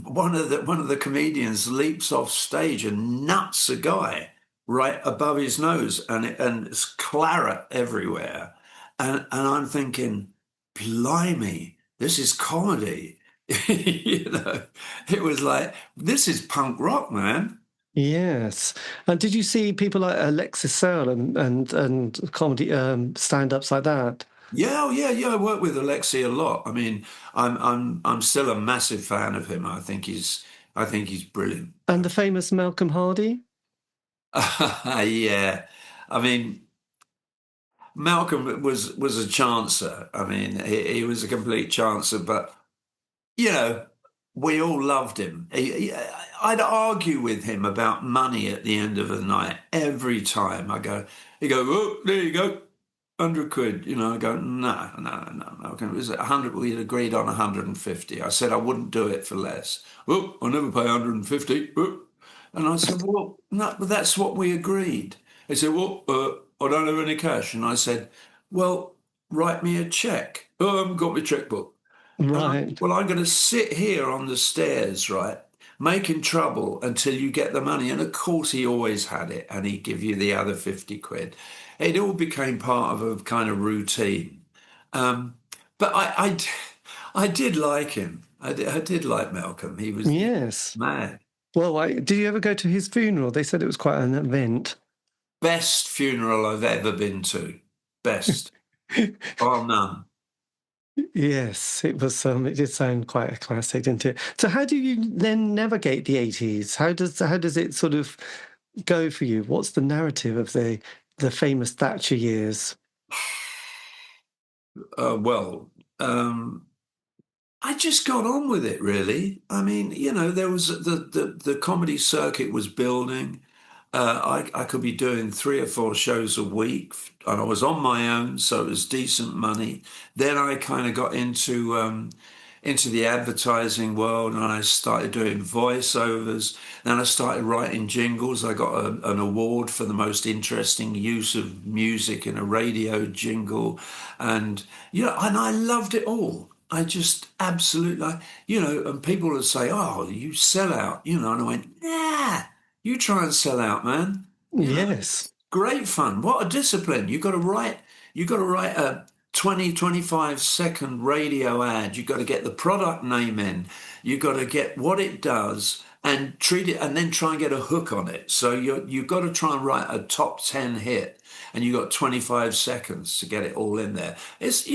one of the comedians leaps off stage and nuts a guy right above his nose, and it's claret everywhere, and I'm thinking, blimey, this is comedy. It was like, this is punk rock, man. Yes. And did you see people like Alexis Searle and comedy stand-ups like that? Yeah, oh, yeah, yeah. I work with Alexi a lot. I mean, I'm still a massive fan of him. I think he's brilliant. And the famous Malcolm Hardy? Yeah, I mean, Malcolm was a chancer. I mean, he was a complete chancer, but you know, we all loved him. I'd argue with him about money at the end of the night every time. He go, oh, there you go, 100 quid. I go, no, no, no, Malcolm. It was 100. We had agreed on 150. I said I wouldn't do it for less. Oh, I'll never pay 150. Oh. And I said, well, no, but that's what we agreed. He said, well, I don't have any cash. And I said, well, write me a check. Oh, I haven't got my checkbook. And I, Right. well, I'm going to sit here on the stairs, right, making trouble until you get the money. And of course, he always had it, and he'd give you the other 50 quid. It all became part of a kind of routine. Um, but I did like him. I did like Malcolm. He was Yes. mad. Well, did you ever go to his funeral? They said it was quite an event. Best funeral I've ever been to. Best. Oh, none. Yes, it was. It did sound quite a classic, didn't it? So, how do you then navigate the 80s? How does it sort of go for you? What's the narrative of the famous Thatcher years? Well, I just got on with it, really. I mean, there was the comedy circuit was building. I could be doing 3 or 4 shows a week, and I was on my own, so it was decent money. Then I kind of got into the advertising world, and I started doing voiceovers. Then I started writing jingles. I got an award for the most interesting use of music in a radio jingle, and and I loved it all. I just absolutely, and people would say, "Oh, you sell out," and I went, "Nah, you try and sell out, man. Yes. Great fun. What a discipline. You got to write a 20, 25-second radio ad. You got to get the product name in. You got to get what it does and treat it, and then try and get a hook on it. So you've got to try and write a top 10 hit, and you got 25 seconds to get it all in there. It's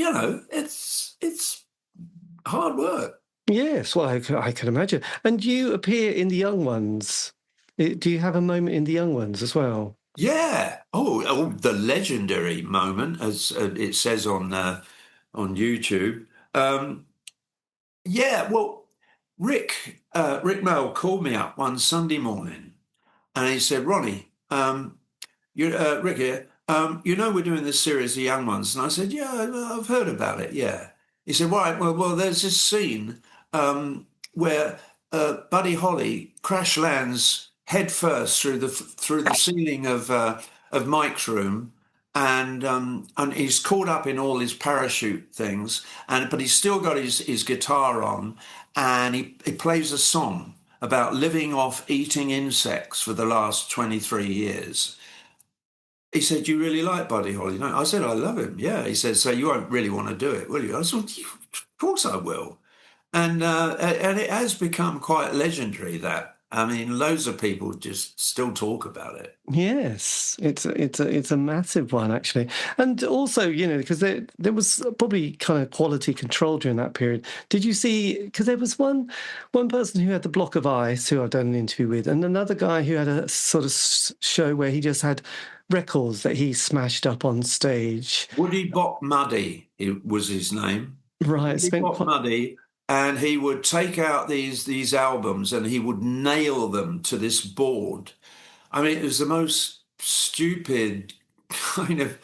hard work. Yes, well, I can imagine. And you appear in the Young Ones. Do you have a moment in the Young Ones as well? Yeah. Oh, the legendary moment, as it says on YouTube. Yeah. Well, Rick Mel called me up one Sunday morning, and he said, "Ronnie, Rick here. We're doing this series, The Young Ones," and I said, "Yeah, I've heard about it. Yeah." He said, "Right. Well, there's this scene where Buddy Holly crash lands head first through the ceiling of Mike's room, and he's caught up in all his parachute things, but he's still got his guitar on, and he plays a song about living off eating insects for the last 23 years." He said, "You really like Buddy Holly?" No, I said, "I love him." Yeah. He said, "So you won't really want to do it, will you?" I said, "Of course I will." And it has become quite legendary. That, I mean, loads of people just still talk about it. Yes, it's a massive one actually, and also because there was probably kind of quality control during that period. Did you see? Because there was one person who had the block of ice who I've done an interview with, and another guy who had a sort of show where he just had records that he smashed up on stage. Woody Bop Muddy was his name. Right, Woody Bop Muddy, and he would take out these albums and he would nail them to this board. I mean, it was the most stupid kind of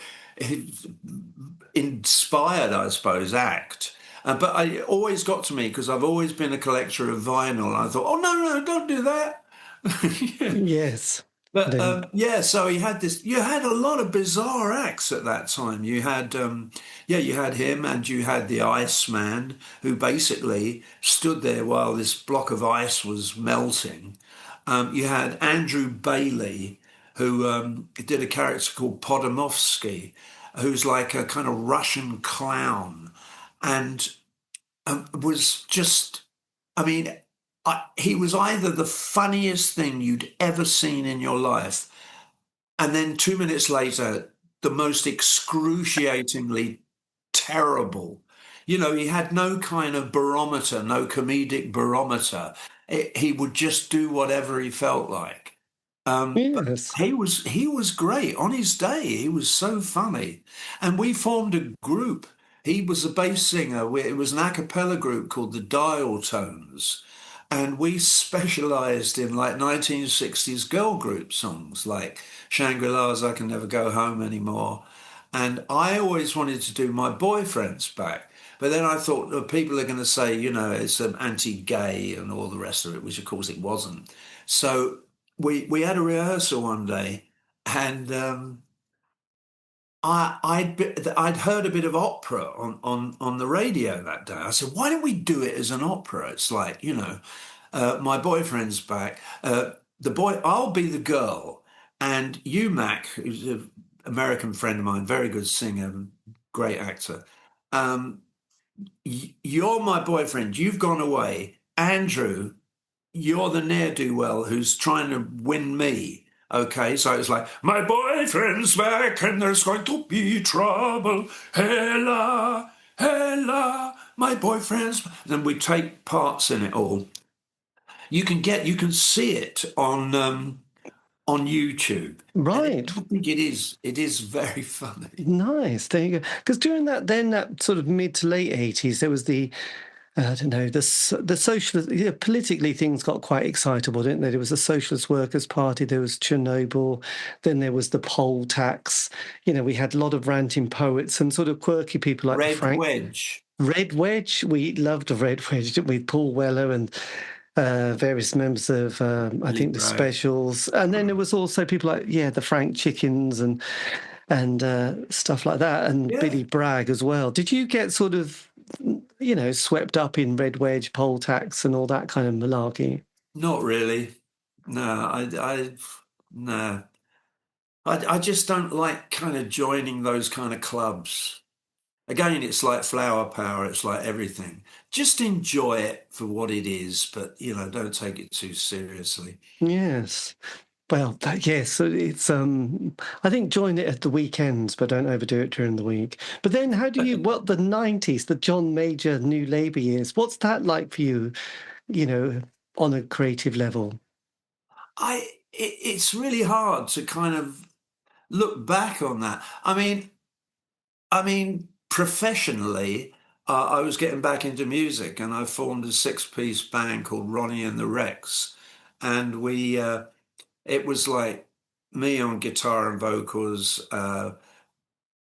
inspired, I suppose, act. But it always got to me because I've always been a collector of vinyl. And I thought, oh, no, don't do that. Yes. But yeah, so he had this. You had a lot of bizarre acts at that time. You had, you had him, and you had the Iceman, who basically stood there while this block of ice was melting. You had Andrew Bailey, who did a character called Podomovsky, who's like a kind of Russian clown, and was just, I mean, he was either the funniest thing you'd ever seen in your life, and then 2 minutes later, the most excruciatingly terrible. He had no kind of barometer, no comedic barometer. He would just do whatever he felt like. But Yes. he was great on his day. He was so funny, and we formed a group. He was a bass singer. It was an a cappella group called the Dialtones, and we specialised in like 1960s girl group songs, like Shangri-La's "I Can Never Go Home Anymore," and I always wanted to do My Boyfriend's Back. But then I thought people are going to say, it's an anti-gay and all the rest of it, which of course it wasn't. So we had a rehearsal one day, and I'd heard a bit of opera on the radio that day. I said, why don't we do it as an opera? It's like, my boyfriend's back. The boy, I'll be the girl, and you, Mac, who's an American friend of mine, very good singer, great actor. Um, you're my boyfriend. You've gone away. Andrew, you're the ne'er-do-well who's trying to win me. Okay, so it's like, my boyfriend's back and there's going to be trouble. Hella, hella, my boyfriend's. Then we take parts in it all. You can see it on YouTube. And Right. I think it is very funny. Nice. There you go. Because during that sort of mid to late 80s, there was I don't know, the socialist, politically things got quite excitable, didn't they? There was the Socialist Workers' Party, there was Chernobyl, then there was the poll tax. We had a lot of ranting poets and sort of quirky people like Red Wedge. Red Wedge. We loved the Red Wedge, didn't we? Paul Weller and various members of, I think, the Specials. And then there was also people like, the Frank Chickens and stuff like that, and Billy Bragg as well. Did you get sort of swept up in Red Wedge, poll tax, and all that kind of malarkey? Not really. No, no. I just don't like kind of joining those kind of clubs. Again, it's like flower power. It's like everything. Just enjoy it for what it is, but don't take it too seriously. Yes. Well, yes, it's. I think join it at the weekends, but don't overdo it during the week. But then, how do you? What the '90s, the John Major New Labour years? What's that like for you? On a creative level. It's really hard to kind of look back on that. I mean, professionally, I was getting back into music, and I formed a six-piece band called Ronnie and the Rex, and it was like me on guitar and vocals,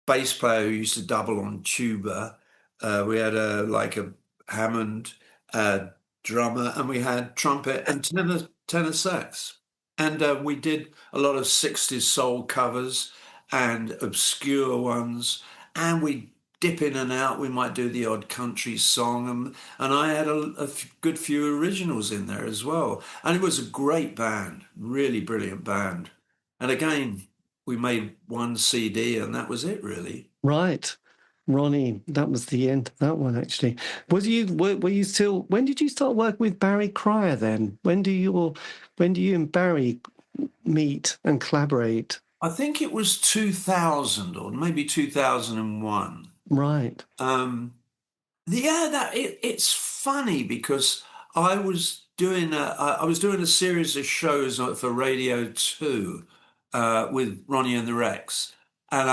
bass player who used to double on tuba. We had a Hammond drummer, and we had trumpet and tenor sax. And we did a lot of 60s soul covers and obscure ones. And we dip in and out. We might do the odd country song. And I had a good few originals in there as well. And it was a great band, really brilliant band. And again, we made one CD and that was it, really. Right. Ronnie, that was the end of that one, actually. Were you still, when did you start working with Barry Cryer then? When do you and Barry meet and collaborate? I think it was 2000 or maybe 2001. Right. It's funny because I was doing a series of shows for Radio 2 with Ronnie and the Rex, and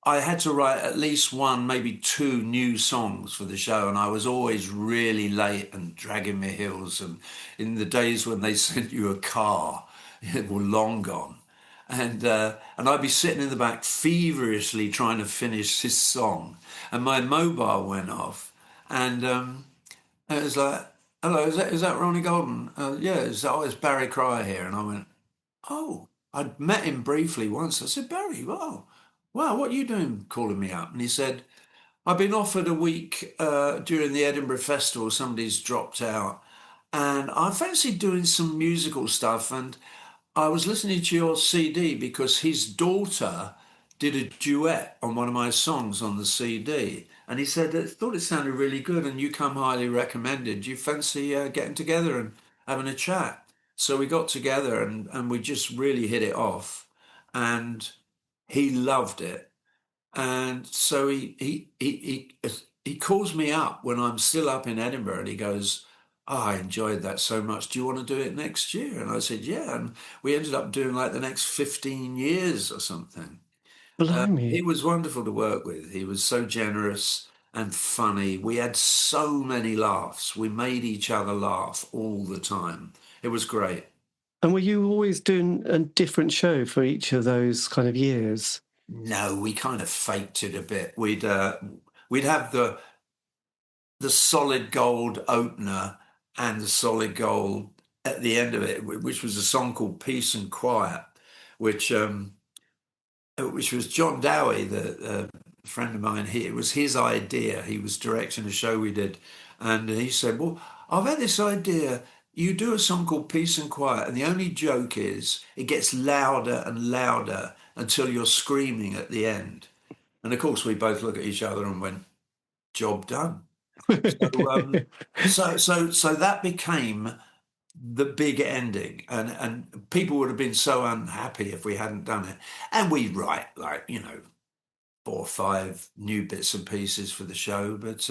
I had to write at least one, maybe two new songs for the show, and I was always really late and dragging my heels. And in the days when they sent you a car, it were long gone. And I'd be sitting in the back feverishly trying to finish this song, and my mobile went off, and it was like, "Hello, is that Ronnie Golden? Yeah, it's Barry Cryer here." And I went, "Oh, I'd met him briefly once." I said, "Barry, wow, what are you doing calling me up?" And he said, "I've been offered a week during the Edinburgh Festival. Somebody's dropped out, and I fancy doing some musical stuff, and I was listening to your CD because his daughter did a duet on one of my songs on the CD. And he said, I thought it sounded really good and you come highly recommended. Do you fancy getting together and having a chat?" So we got together and we just really hit it off. And he loved it. And so he calls me up when I'm still up in Edinburgh, and he goes, "Oh, I enjoyed that so much. Do you want to do it next year?" And I said, "Yeah." And we ended up doing like the next 15 years or something. He Blimey. was wonderful to work with. He was so generous and funny. We had so many laughs. We made each other laugh all the time. It was great. And were you always doing a different show for each of those kind of years? No, we kind of faked it a bit. We'd have the solid gold opener and the solid gold at the end of it, which was a song called Peace and Quiet, which which was John Dowie, the friend of mine. It was his idea. He was directing a show we did, and he said, "Well, I've had this idea. You do a song called Peace and Quiet, and the only joke is it gets louder and louder until you're screaming at the end." And of course, we both look at each other and went, "Job done." So that became the big ending, and people would have been so unhappy if we hadn't done it. And we write, like, 4 or 5 new bits and pieces for the show, but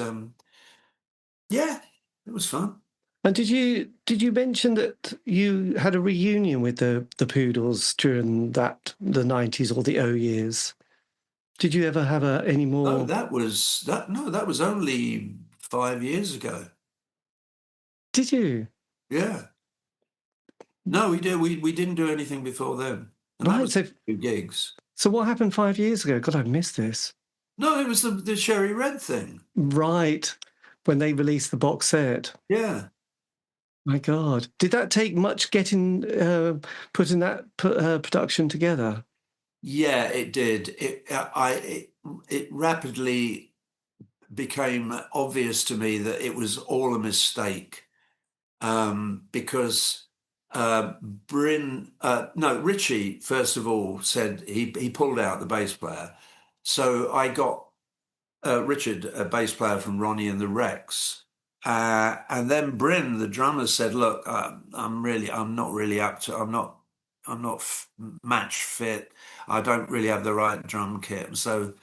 yeah, it was fun. And did you mention that you had a reunion with the Poodles during the 90s or the O years? Did you ever have any Oh, more? that was that. No, that was only 5 years ago. Did you? Yeah. No, we did. We didn't do anything before then, and that Right. was 2 gigs. So what happened 5 years ago? God, I missed this. No, it was the Cherry Red thing. Right. When they released the box set. Yeah. My God. Did that take much putting that production together? Yeah, it did. It rapidly became obvious to me that it was all a mistake, because Richie, first of all, said he pulled out the bass player. So I got Richard, a bass player from Ronnie and the Rex. And then Bryn, the drummer, said, "Look, I'm not really up to, I'm not match fit. I don't really have the right drum kit." So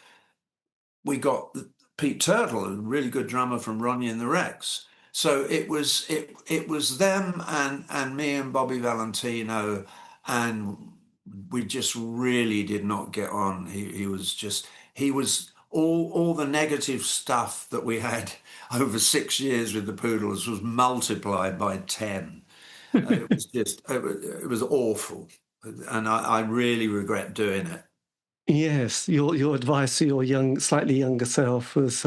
we got Pete Turtle, a really good drummer from Ronnie and the Rex. So it was them and me and Bobby Valentino, and we just really did not get on. He was all the negative stuff that we had over 6 years with the Poodles was multiplied by 10. It was awful, and I really regret doing it. Yes, your advice to your slightly younger self was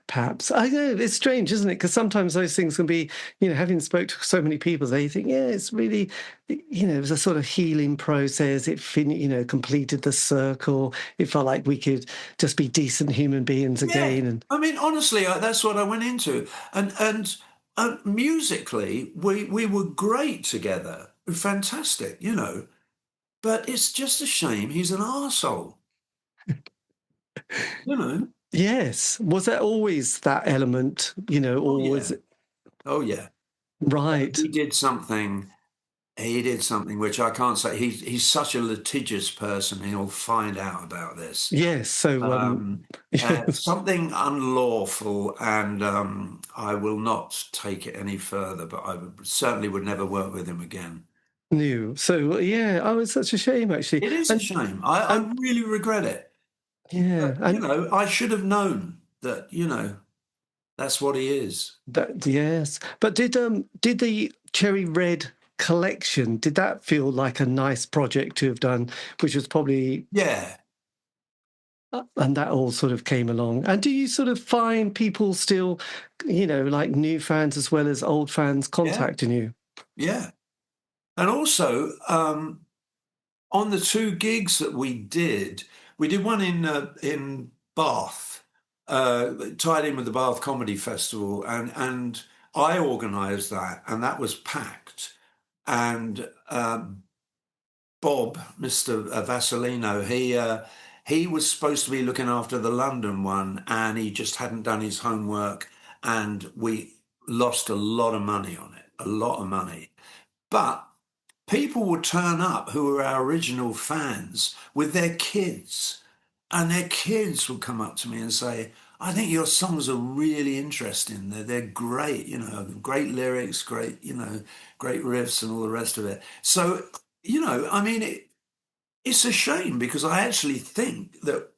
perhaps, I know it's strange, isn't it? Because sometimes those things can be, having spoke to so many people, they think, yeah, it's really, it was a sort of healing process. Completed the circle. It felt like we could just be decent human beings again. Yeah, And I mean, honestly, that's what I went into, and musically, we were great together, fantastic, But it's just a shame he's an arsehole, you know. yes, was there always that element, Oh or was yeah, it oh yeah. right? He did something. He did something which I can't say. He's such a litigious person. He'll find out about this. Yes, so Something unlawful, and I will not take it any further. But certainly would never work with him again. new. So yeah, oh, it's such a shame actually. It is a shame. I really regret it. Yeah, But, and I should have known that. That's what he is. yes. But did the Cherry Red collection, did that feel like a nice project to have done, which was probably Yeah, and that all sort of came along. And do you sort of find people still, like new fans as well as old fans yeah, contacting you? yeah. And also, on the 2 gigs that we did one in Bath, tied in with the Bath Comedy Festival, and I organised that, and that was packed. And Bob, Mr. Vassalino, he was supposed to be looking after the London one, and he just hadn't done his homework, and we lost a lot of money on it, a lot of money. But people would turn up who were our original fans with their kids, and their kids would come up to me and say, "I think your songs are really interesting. They're great, great lyrics, great, great riffs and all the rest of it." So, I mean, it's a shame because I actually think that,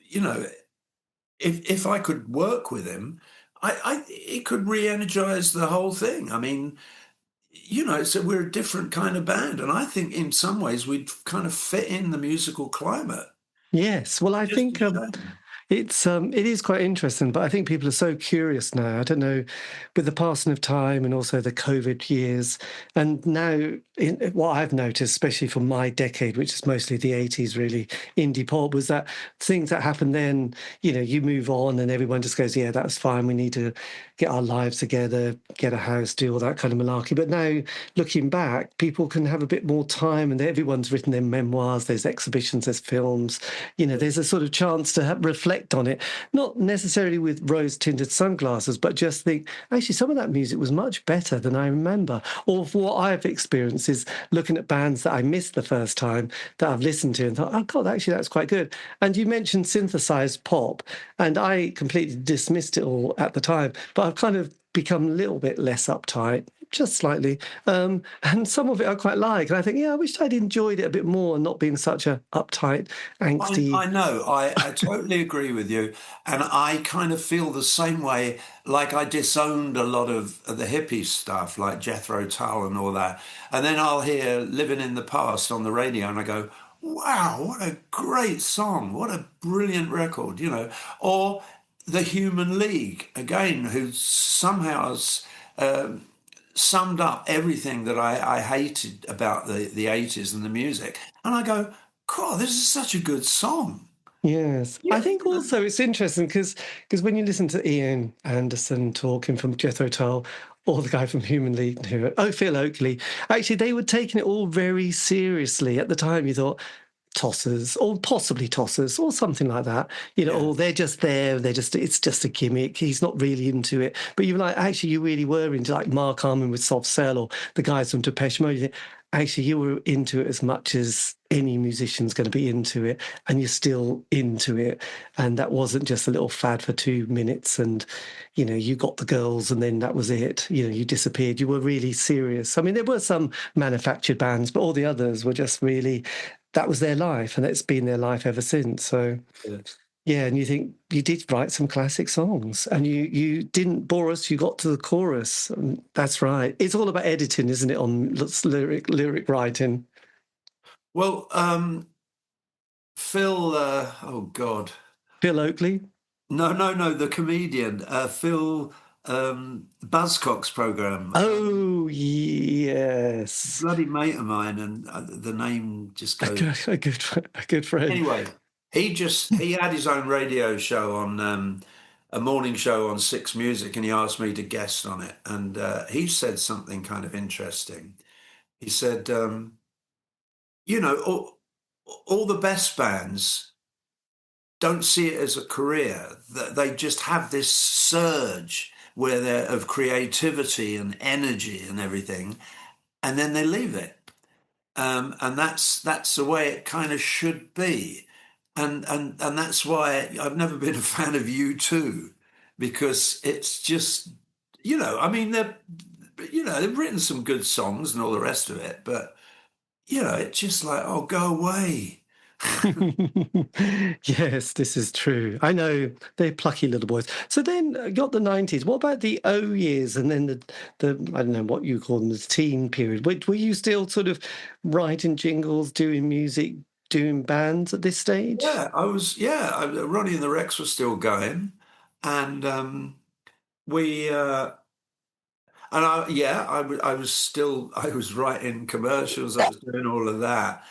if I could work with him, it could re-energize the whole thing. I mean, so we're a different kind of band, and I think in some ways we'd kind of fit in the musical climate. Yes. Well, I Just think a shame. it is quite interesting, but I think people are so curious now. I don't know, with the passing of time and also the COVID years, and now what I've noticed, especially for my decade, which is mostly the 80s, really indie pop, was that things that happened then, you move on and everyone just goes, yeah, that's fine. We need to get our lives together, get a house, do all that kind of malarkey. But now, looking back, people can have a bit more time, and everyone's written their memoirs. There's exhibitions, there's films. There's a sort of chance to reflect on it, not necessarily with rose-tinted sunglasses, but just think, actually, some of that music was much better than I remember. Or for what I've experienced is looking at bands that I missed the first time that I've listened to and thought, oh, God, actually, that's quite good. And you mentioned synthesized pop, and I completely dismissed it all at the time, but I've kind of become a little bit less uptight, just slightly. And some of it I quite like. And I think, yeah, I wish I'd enjoyed it a bit more and not being such a uptight, angsty. I know. I totally agree with you. And I kind of feel the same way. Like I disowned a lot of the hippie stuff, like Jethro Tull and all that. And then I'll hear Living in the Past on the radio and I go, wow, what a great song. What a brilliant record. Or The Human League, again, who somehow has summed up everything that I hated about the 80s and the music. And I go, God, this is such a good song. Yes. I Yeah, think also it's interesting because when you listen to Ian Anderson talking from Jethro Tull or the guy from Human League, Phil Oakley, actually they were taking it all very seriously. At the time you thought tossers or possibly tossers or something like that, yeah, or they're just there, it's just a gimmick, he's not really into it. But you were like, actually you really were into like Mark Arman with Soft Cell or the guys from Depeche Mode. You think, actually you were into it as much as any musician's going to be into it, and you're still into it. And that wasn't just a little fad for 2 minutes and you got the girls and then that was it, you disappeared. You were really serious. I mean, there were some manufactured bands, but all the others were just really, that was their life, and it's been their life ever since. So yeah. yeah, and you think you did write some classic songs, and you didn't bore us. You got to the chorus. And that's right. It's all about editing, isn't it? On lyric writing. Well, Phil, oh God. Phil Oakley. No, the comedian, Phil Buzzcock's program. Oh yes, Bloody mate of mine, and the name just goes. a good friend. Anyway, he had his own radio show on a morning show on Six Music, and he asked me to guest on it. And he said something kind of interesting. He said, you know, all the best bands don't see it as a career. That they just have this surge where they're of creativity and energy and everything, and then they leave it. And that's the way it kind of should be, and that's why I've never been a fan of U2, because it's just, I mean, they've written some good songs and all the rest of it, but it's just like, oh, go away. Yes, this is true. I know they're plucky little boys. So then got the 90s. What about the O years and then the I don't know what you call them, the teen period? Were you still sort of writing jingles, doing music, doing bands at this stage? Yeah, I was. Yeah, Ronnie and the Rex were still going, and we. And I was still, I was writing commercials, I was doing all of that.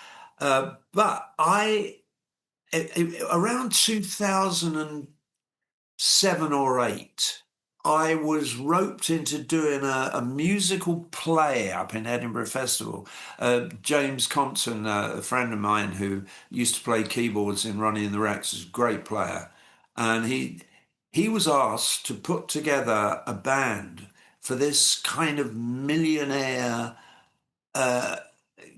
But around 2007 or 8, I was roped into doing a musical play up in Edinburgh Festival. James Compton, a friend of mine who used to play keyboards in Ronnie and the Rex, is a great player. And he was asked to put together a band for this kind of millionaire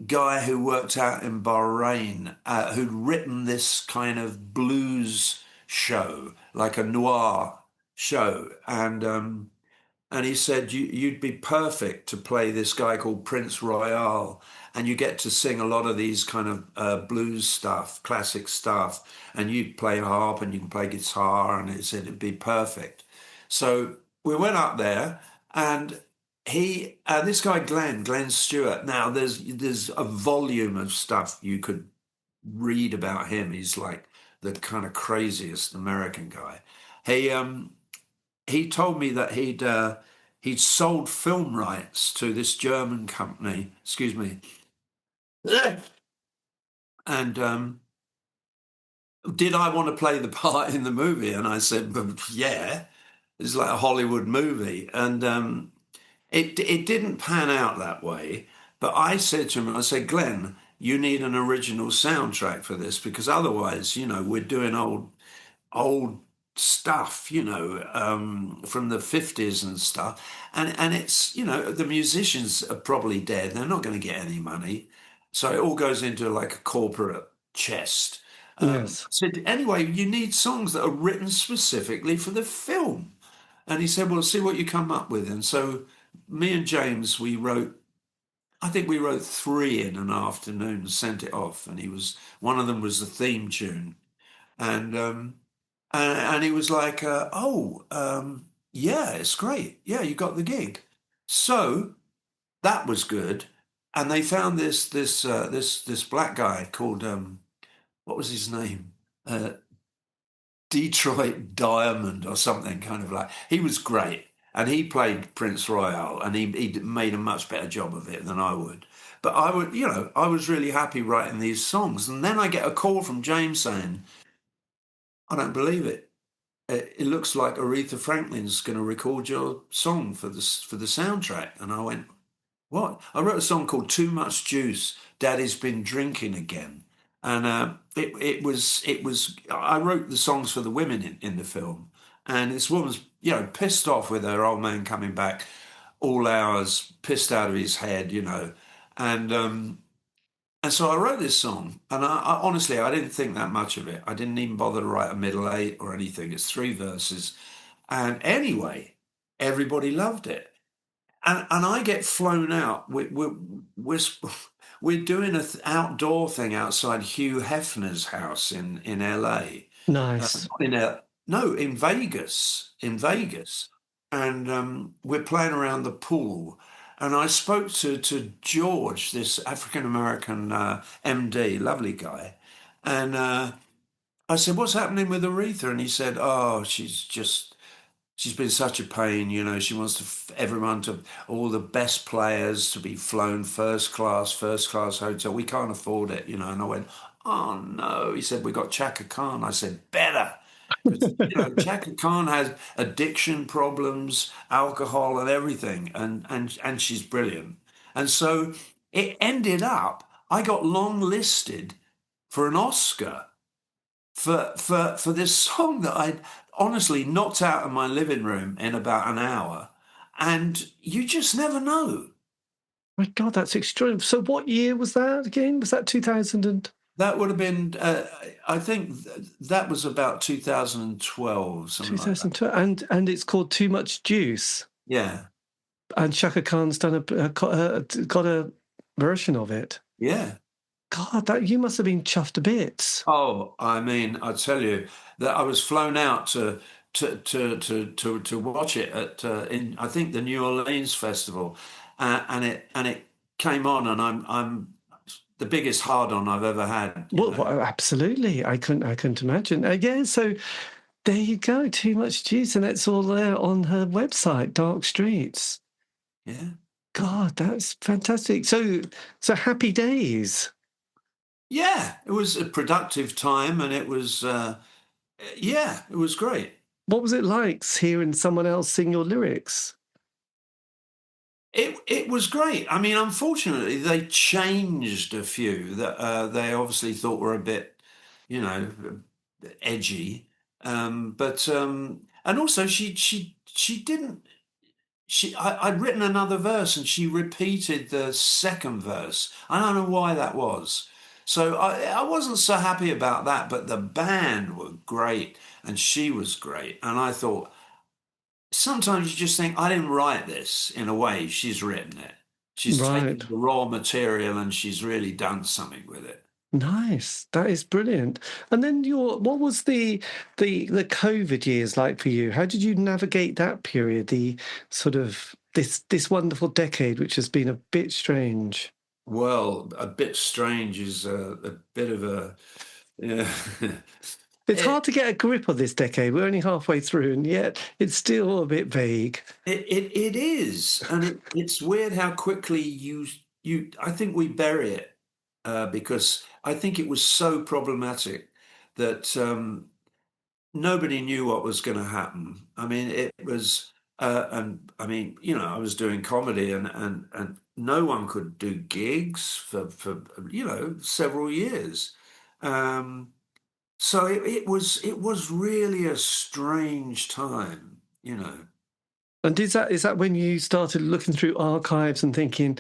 guy who worked out in Bahrain, who'd written this kind of blues show, like a noir show, and he said you'd be perfect to play this guy called Prince Royale, and you get to sing a lot of these kind of blues stuff, classic stuff, and you play harp and you can play guitar, and he said it'd be perfect. So we went up there, and this guy Glenn Stewart. Now there's a volume of stuff you could read about him. He's like the kind of craziest American guy. He told me that he'd sold film rights to this German company. Excuse me. And did I want to play the part in the movie? And I said, yeah, it's like a Hollywood movie. And it didn't pan out that way. But I said to him, I said, Glenn, you need an original soundtrack for this because otherwise, we're doing old stuff, from the 50s and stuff. And it's, the musicians are probably dead. They're not going to get any money. So it all goes into like a corporate chest. Yes. So anyway, you need songs that are written specifically for the film. And he said, well, see what you come up with. And so me and James, I think we wrote 3 in an afternoon and sent it off. And one of them was the theme tune. And he was like, yeah, it's great. Yeah, you got the gig. So that was good. And they found this black guy called, what was his name? Detroit Diamond or something, kind of like. He was great. And he played Prince Royale, and he made a much better job of it than I would. But I was really happy writing these songs. And then I get a call from James saying, I don't believe it. It looks like Aretha Franklin's going to record your song for the soundtrack. And I went, what? I wrote a song called Too Much Juice, Daddy's Been Drinking Again. And it was, I wrote the songs for the women in the film. And this woman's, pissed off with her old man coming back all hours, pissed out of his head, And so I wrote this song, and I honestly, I didn't think that much of it. I didn't even bother to write a middle 8 or anything. It's 3 verses. And anyway, everybody loved it. And I get flown out. We're doing an outdoor thing outside Hugh Hefner's house in LA. Nice. No, in Vegas. And we're playing around the pool. And I spoke to George, this African American MD, lovely guy, and I said, "What's happening with Aretha?" And he said, "Oh, she's been such a pain. She wants all the best players to be flown first class hotel. We can't afford it, And I went, "Oh no." He said, "We got Chaka Khan." I said, "Better." Because Chaka Khan has addiction problems, alcohol, and everything, and she's brilliant. And so it ended up, I got long listed for an Oscar for this song that I'd honestly knocked out of my living room in about an hour, and you just never know. My God, that's extreme. So what year was that again? Was that 2000 and... That would have been, I think that was about 2012, something like that. 2012, and it's called Too Much Juice. Yeah. And Chaka Khan's done got a version of it. Yeah. God, that you must have been chuffed to bits. Oh, I mean, I tell you that I was flown out to watch it at in I think the New Orleans Festival, and it came on, and I'm the biggest hard-on I've ever had. Well, absolutely. I couldn't imagine. Yeah, so there you go. Too Much Juice, and it's all there on her website, Dark Streets. Yeah. God, that's fantastic. So happy days. Yeah, it was a productive time, and it was, it was great. What was it like hearing someone else sing your lyrics? It was great. I mean, unfortunately, they changed a few that they obviously thought were a bit, edgy. And also she didn't. I'd written another verse, and she repeated the second verse. I don't know why that was. So I wasn't so happy about that. But the band were great, and she was great, and I thought, sometimes you just think, I didn't write this. In a way, she's written it. She's taken the raw material and she's really done something with it. Nice. That is brilliant. And then what was the COVID years like for you? How did you navigate that period? The sort of this wonderful decade, which has been a bit strange. Well, a bit strange is a bit of a It's hard to get a grip of this decade. We're only halfway through, and yet it's still a bit vague. It is, and it's weird how quickly you. I think we bury it because I think it was so problematic that nobody knew what was going to happen. I mean, it was, and I mean, I was doing comedy, and no one could do gigs for several years. Um, so it was really a strange time. And is that when you started looking through archives and thinking,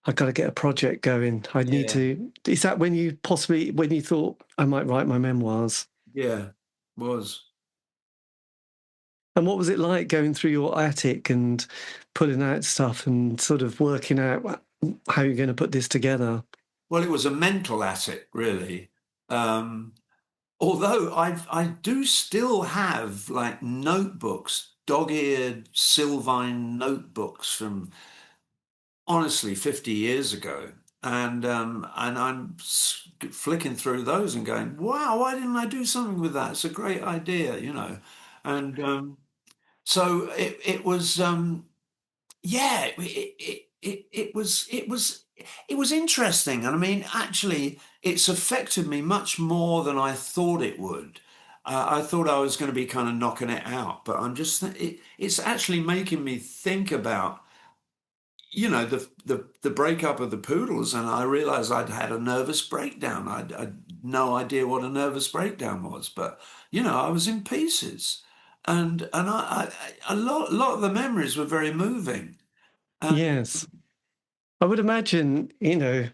I've got to get a project going. I need Yeah, to. Is that when you thought I might write my memoirs? yeah, was. And what was it like going through your attic and pulling out stuff and sort of working out how you're going to put this together? Well, it was a mental asset, really. Um, Although I do still have like notebooks, dog-eared Sylvine notebooks from honestly 50 years ago. And I'm flicking through those and going, wow, why didn't I do something with that? It's a great idea. And so it was yeah, it was interesting, and I mean, actually, it's affected me much more than I thought it would. I thought I was going to be kind of knocking it out, but it's actually making me think about, the breakup of the Poodles, and I realized I'd had a nervous breakdown. I'd no idea what a nervous breakdown was, but I was in pieces, and a lot of the memories were very moving. And Yes. I would imagine, I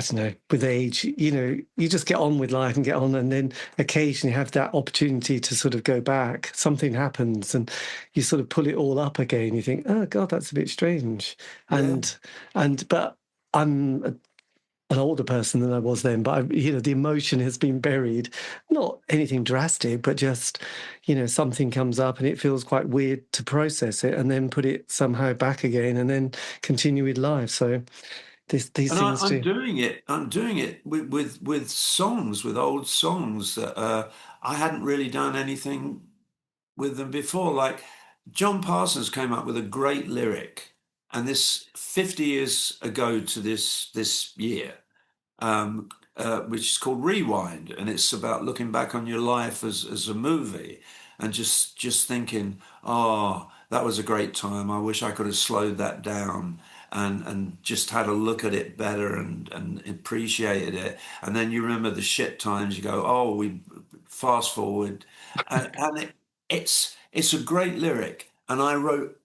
don't know, with age, you just get on with life and get on, and then occasionally have that opportunity to sort of go back. Something happens, and you sort of pull it all up again. You think, oh God, that's a bit strange, yeah, but I'm an older person than I was then. But the emotion has been buried. Not anything drastic, but just something comes up, and it feels quite weird to process it, and then put it somehow back again, and then continue with life. So these and I, things I'm do. doing it. I'm doing it with songs, with old songs that I hadn't really done anything with them before. Like John Parsons came up with a great lyric, and this 50 years ago to this year, um, which is called Rewind, and it's about looking back on your life as a movie, and just thinking, oh, that was a great time. I wish I could have slowed that down. And just had a look at it better and appreciated it. And then you remember the shit times. You go, oh, we fast forward, and it's a great lyric. And I wrote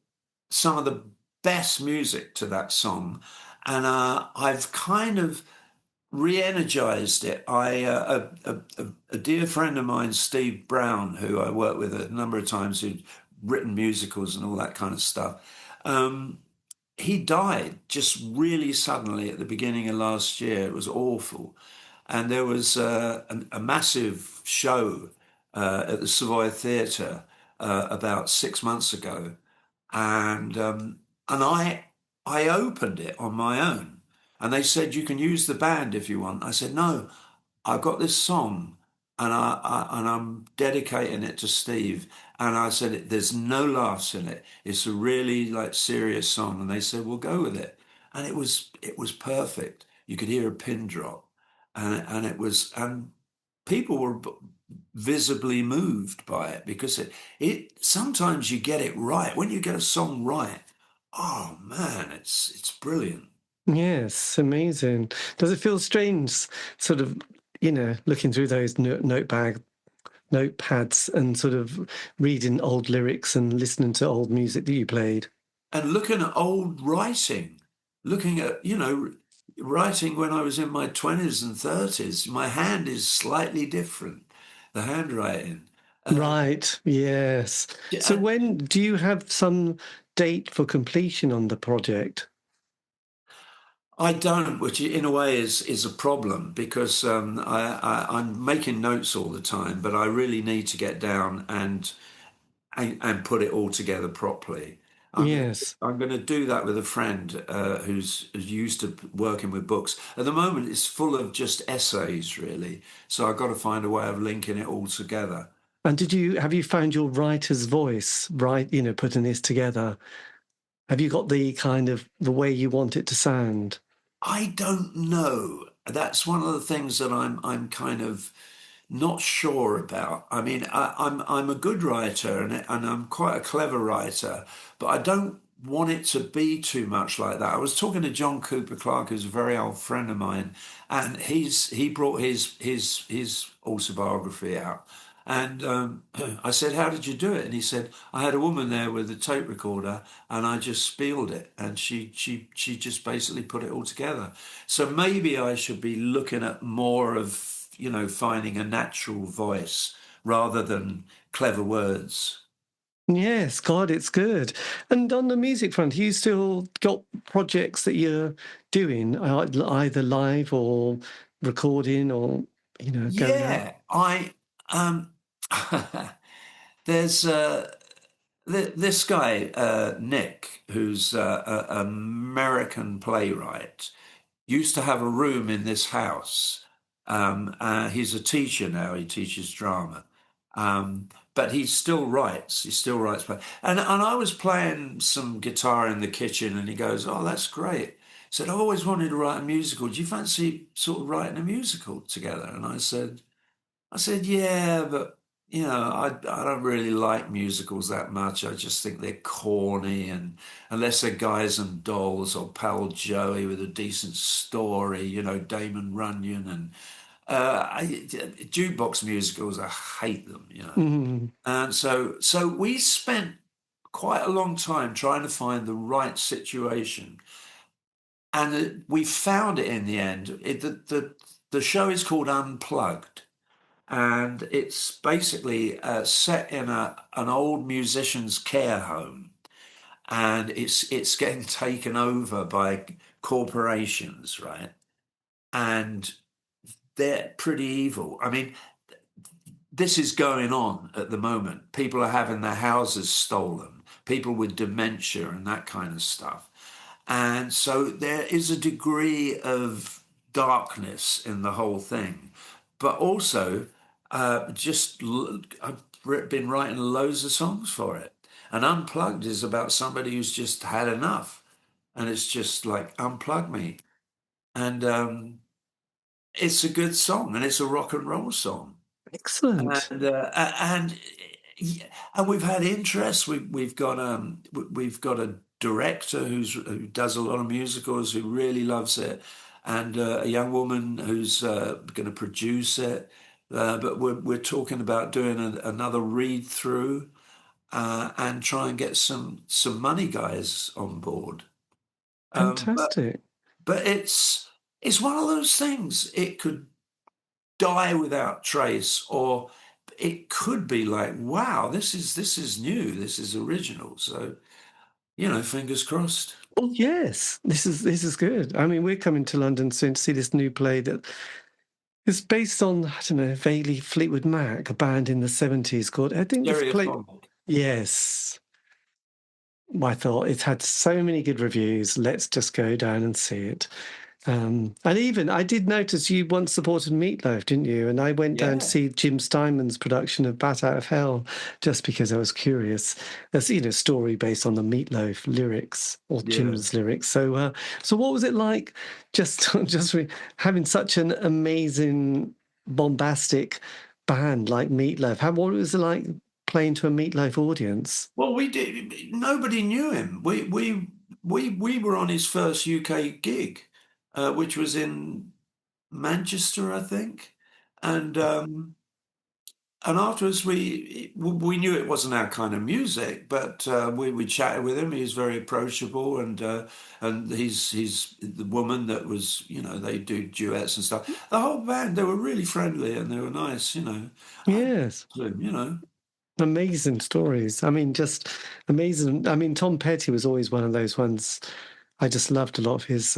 some of the best music to that song, and I've kind of re-energized it. A dear friend of mine, Steve Brown, who I worked with a number of times, who'd written musicals and all that kind of stuff. He died just really suddenly at the beginning of last year. It was awful, and there was a massive show at the Savoy Theatre about 6 months ago, and I opened it on my own, and they said you can use the band if you want. I said no, I've got this song, and I'm dedicating it to Steve. And I said there's no laughs in it. It's a really like serious song, and they said we'll go with it, and it was perfect. You could hear a pin drop, and and people were visibly moved by it because it sometimes you get it right. When you get a song right, oh man, it's brilliant. Yes, amazing. Does it feel strange, sort of, looking through those notepads and sort of reading old lyrics and listening to old music that you played? And looking at old writing, looking at, writing when I was in my 20s and 30s, my hand is slightly different, the handwriting. Uh, Right, yes. So and when do you have some date for completion on the project? I don't, which in a way is a problem because I'm making notes all the time, but I really need to get down and put it all together properly. Yes. I'm going to do that with a friend who's used to working with books. At the moment, it's full of just essays, really. So I've got to find a way of linking it all together. And have you found your writer's voice, right, putting this together? Have you got the kind of the way you want it to sound? I don't know. That's one of the things that I'm kind of not sure about. I mean, I'm a good writer and I'm quite a clever writer, but I don't want it to be too much like that. I was talking to John Cooper Clarke, who's a very old friend of mine, and he brought his autobiography out. And I said, "How did you do it?" And he said, "I had a woman there with a tape recorder, and I just spieled it, and she just basically put it all together." So maybe I should be looking at more of, finding a natural voice rather than clever words. Yes, God, it's good. And on the music front, you still got projects that you're doing, either live or recording or, going out? Yeah, um, there's this guy, Nick, who's an American playwright, used to have a room in this house. He's a teacher now. He teaches drama, but he still writes. He still writes. And I was playing some guitar in the kitchen, and he goes, "Oh, that's great." He said, "I've always wanted to write a musical. Do you fancy sort of writing a musical together?" And I said, "Yeah, but." I don't really like musicals that much. I just think they're corny, and unless they're Guys and Dolls or Pal Joey with a decent story, Damon Runyon and jukebox musicals, I hate them. Mm, And so we spent quite a long time trying to find the right situation, and we found it in the end. The show is called Unplugged, and it's basically set in an old musician's care home, and it's getting taken over by corporations, right? And they're pretty evil. I mean, this is going on at the moment. People are having their houses stolen, people with dementia and that kind of stuff. And so there is a degree of darkness in the whole thing. But also, I've been writing loads of songs for it. And Unplugged is about somebody who's just had enough. And it's just like, unplug me. And it's a good song, and it's a rock and roll song. excellent. And yeah, and we've had interest. We've got a director who does a lot of musicals, who really loves it, and a young woman who's going to produce it. But we're talking about doing another read through and try and get some money guys on board. But Fantastic. it's one of those things. It could die without trace, or it could be like, wow, this is new, this is original. So, fingers crossed. Well, yes, this is good. I mean, we're coming to London soon to see this new play that is based on, I don't know, vaguely Fleetwood Mac, a band in the 70s called, I think this play. Stereophonic. Yes. I thought it's had so many good reviews. Let's just go down and see it. And even I did notice you once supported Meatloaf, didn't you? And I went down to Yeah, see Jim Steinman's production of Bat Out of Hell just because I was curious. There's story based on the Meatloaf lyrics or yeah. Jim's lyrics. So what was it like having such an amazing bombastic band like Meatloaf? What was it like playing to a Meatloaf audience? Well, we did. Nobody knew him. We were on his first UK gig, which was in Manchester, I think, and afterwards we knew it wasn't our kind of music, but we chatted with him. He was very approachable, and he's the woman that was, they do duets and stuff. The whole band, they were really friendly and they were nice. I, Yes. you know, Amazing stories. I mean, just amazing. I mean, Tom Petty was always one of those ones. I just loved a lot of his,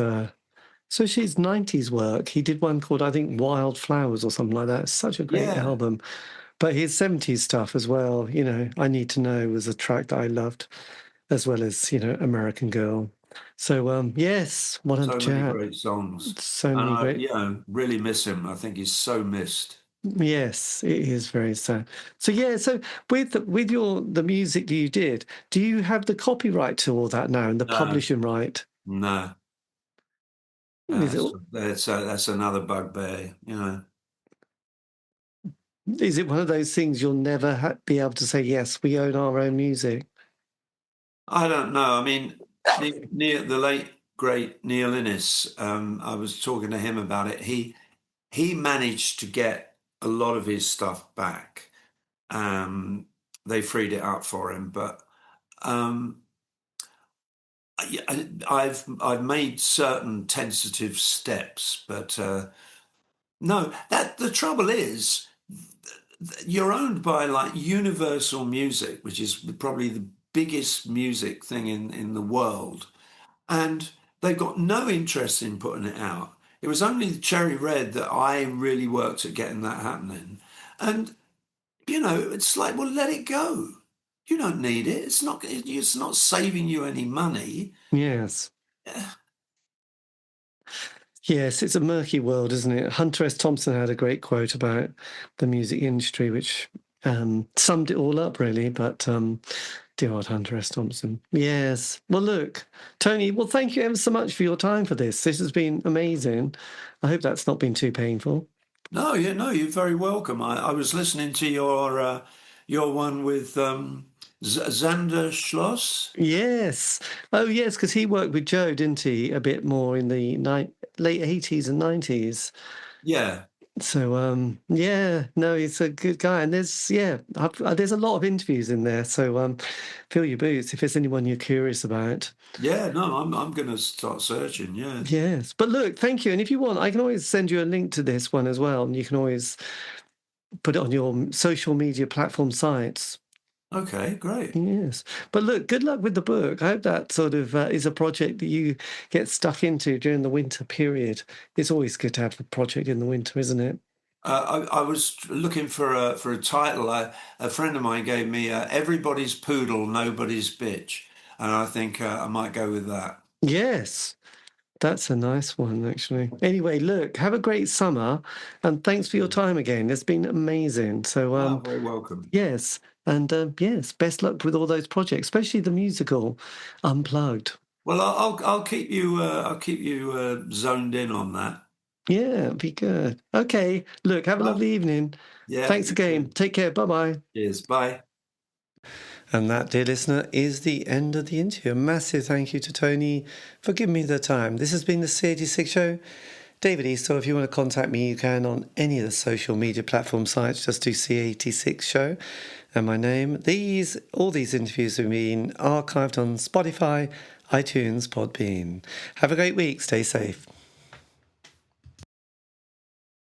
especially his 90s work. He did one called, I think, Wildflowers or something like that. It's such a great yeah. album. But his 70s stuff as well, I Need to Know was a track that I loved. as well as, American Girl. So, yes, what a So many chap. great songs. So And many I, great... really miss him. I think he's so missed. Yes, it is very sad. So yeah, so with the music that you did, do you have the copyright to all that now and the No, publishing right? no. Is it That's another bugbear, is it one of those things you'll never be able to say, yes, we own our own music? I don't know. I mean, the late great Neil Innes. I was talking to him about it. He managed to get a lot of his stuff back. They freed it up for him, but um, I've made certain tentative steps, but no. That the trouble is, you're owned by like Universal Music, which is probably the biggest music thing in the world. And they've got no interest in putting it out. It was only the Cherry Red that I really worked at getting that happening. And, it's like, well, let it go. You don't need it. It's not saving you any money. Yes. Yes, it's a murky world, isn't it? Hunter S. Thompson had a great quote about the music industry, which summed it all up, really. But dear old Hunter S. Thompson. Yes. Well, look, Tony, well, thank you ever so much for your time for this. This has been amazing. I hope that's not been too painful. No, you're very welcome. I was listening to your one with Xander Schloss. Yes. Oh, yes, because he worked with Joe, didn't he? A bit more in the late 80s and 90s. Yeah. So, yeah, no, he's a good guy. And there's a lot of interviews in there. So, fill your boots if there's anyone you're curious about. Yeah, no, I'm going to start searching. Yeah. Yes. But look, thank you. And if you want, I can always send you a link to this one as well. And you can always put it on your social media platform sites. Okay, great. Yes. But look, good luck with the book. I hope that sort of is a project that you get stuck into during the winter period. It's always good to have a project in the winter, isn't it? I was looking for a title. A friend of mine gave me "Everybody's Poodle, Nobody's Bitch," and I think I might go with that. Yes. That's a nice one, actually. Anyway, look, have a great summer, and thanks for your time again. It's been amazing. So, Oh, very welcome. yes, and yes, best luck with all those projects, especially the musical Unplugged. Well, I'll keep you zoned in on that. Yeah, be good. Okay, look, have a Well, lovely evening. yeah, Thanks you again. too. Take care. Bye bye. Cheers. Bye. And that, dear listener, is the end of the interview. A massive thank you to Tony for giving me the time. This has been the C86 Show. David Eastaugh. If you want to contact me, you can on any of the social media platform sites. Just do C86 Show and my name. All these interviews have been archived on Spotify, iTunes, Podbean. Have a great week. Stay safe.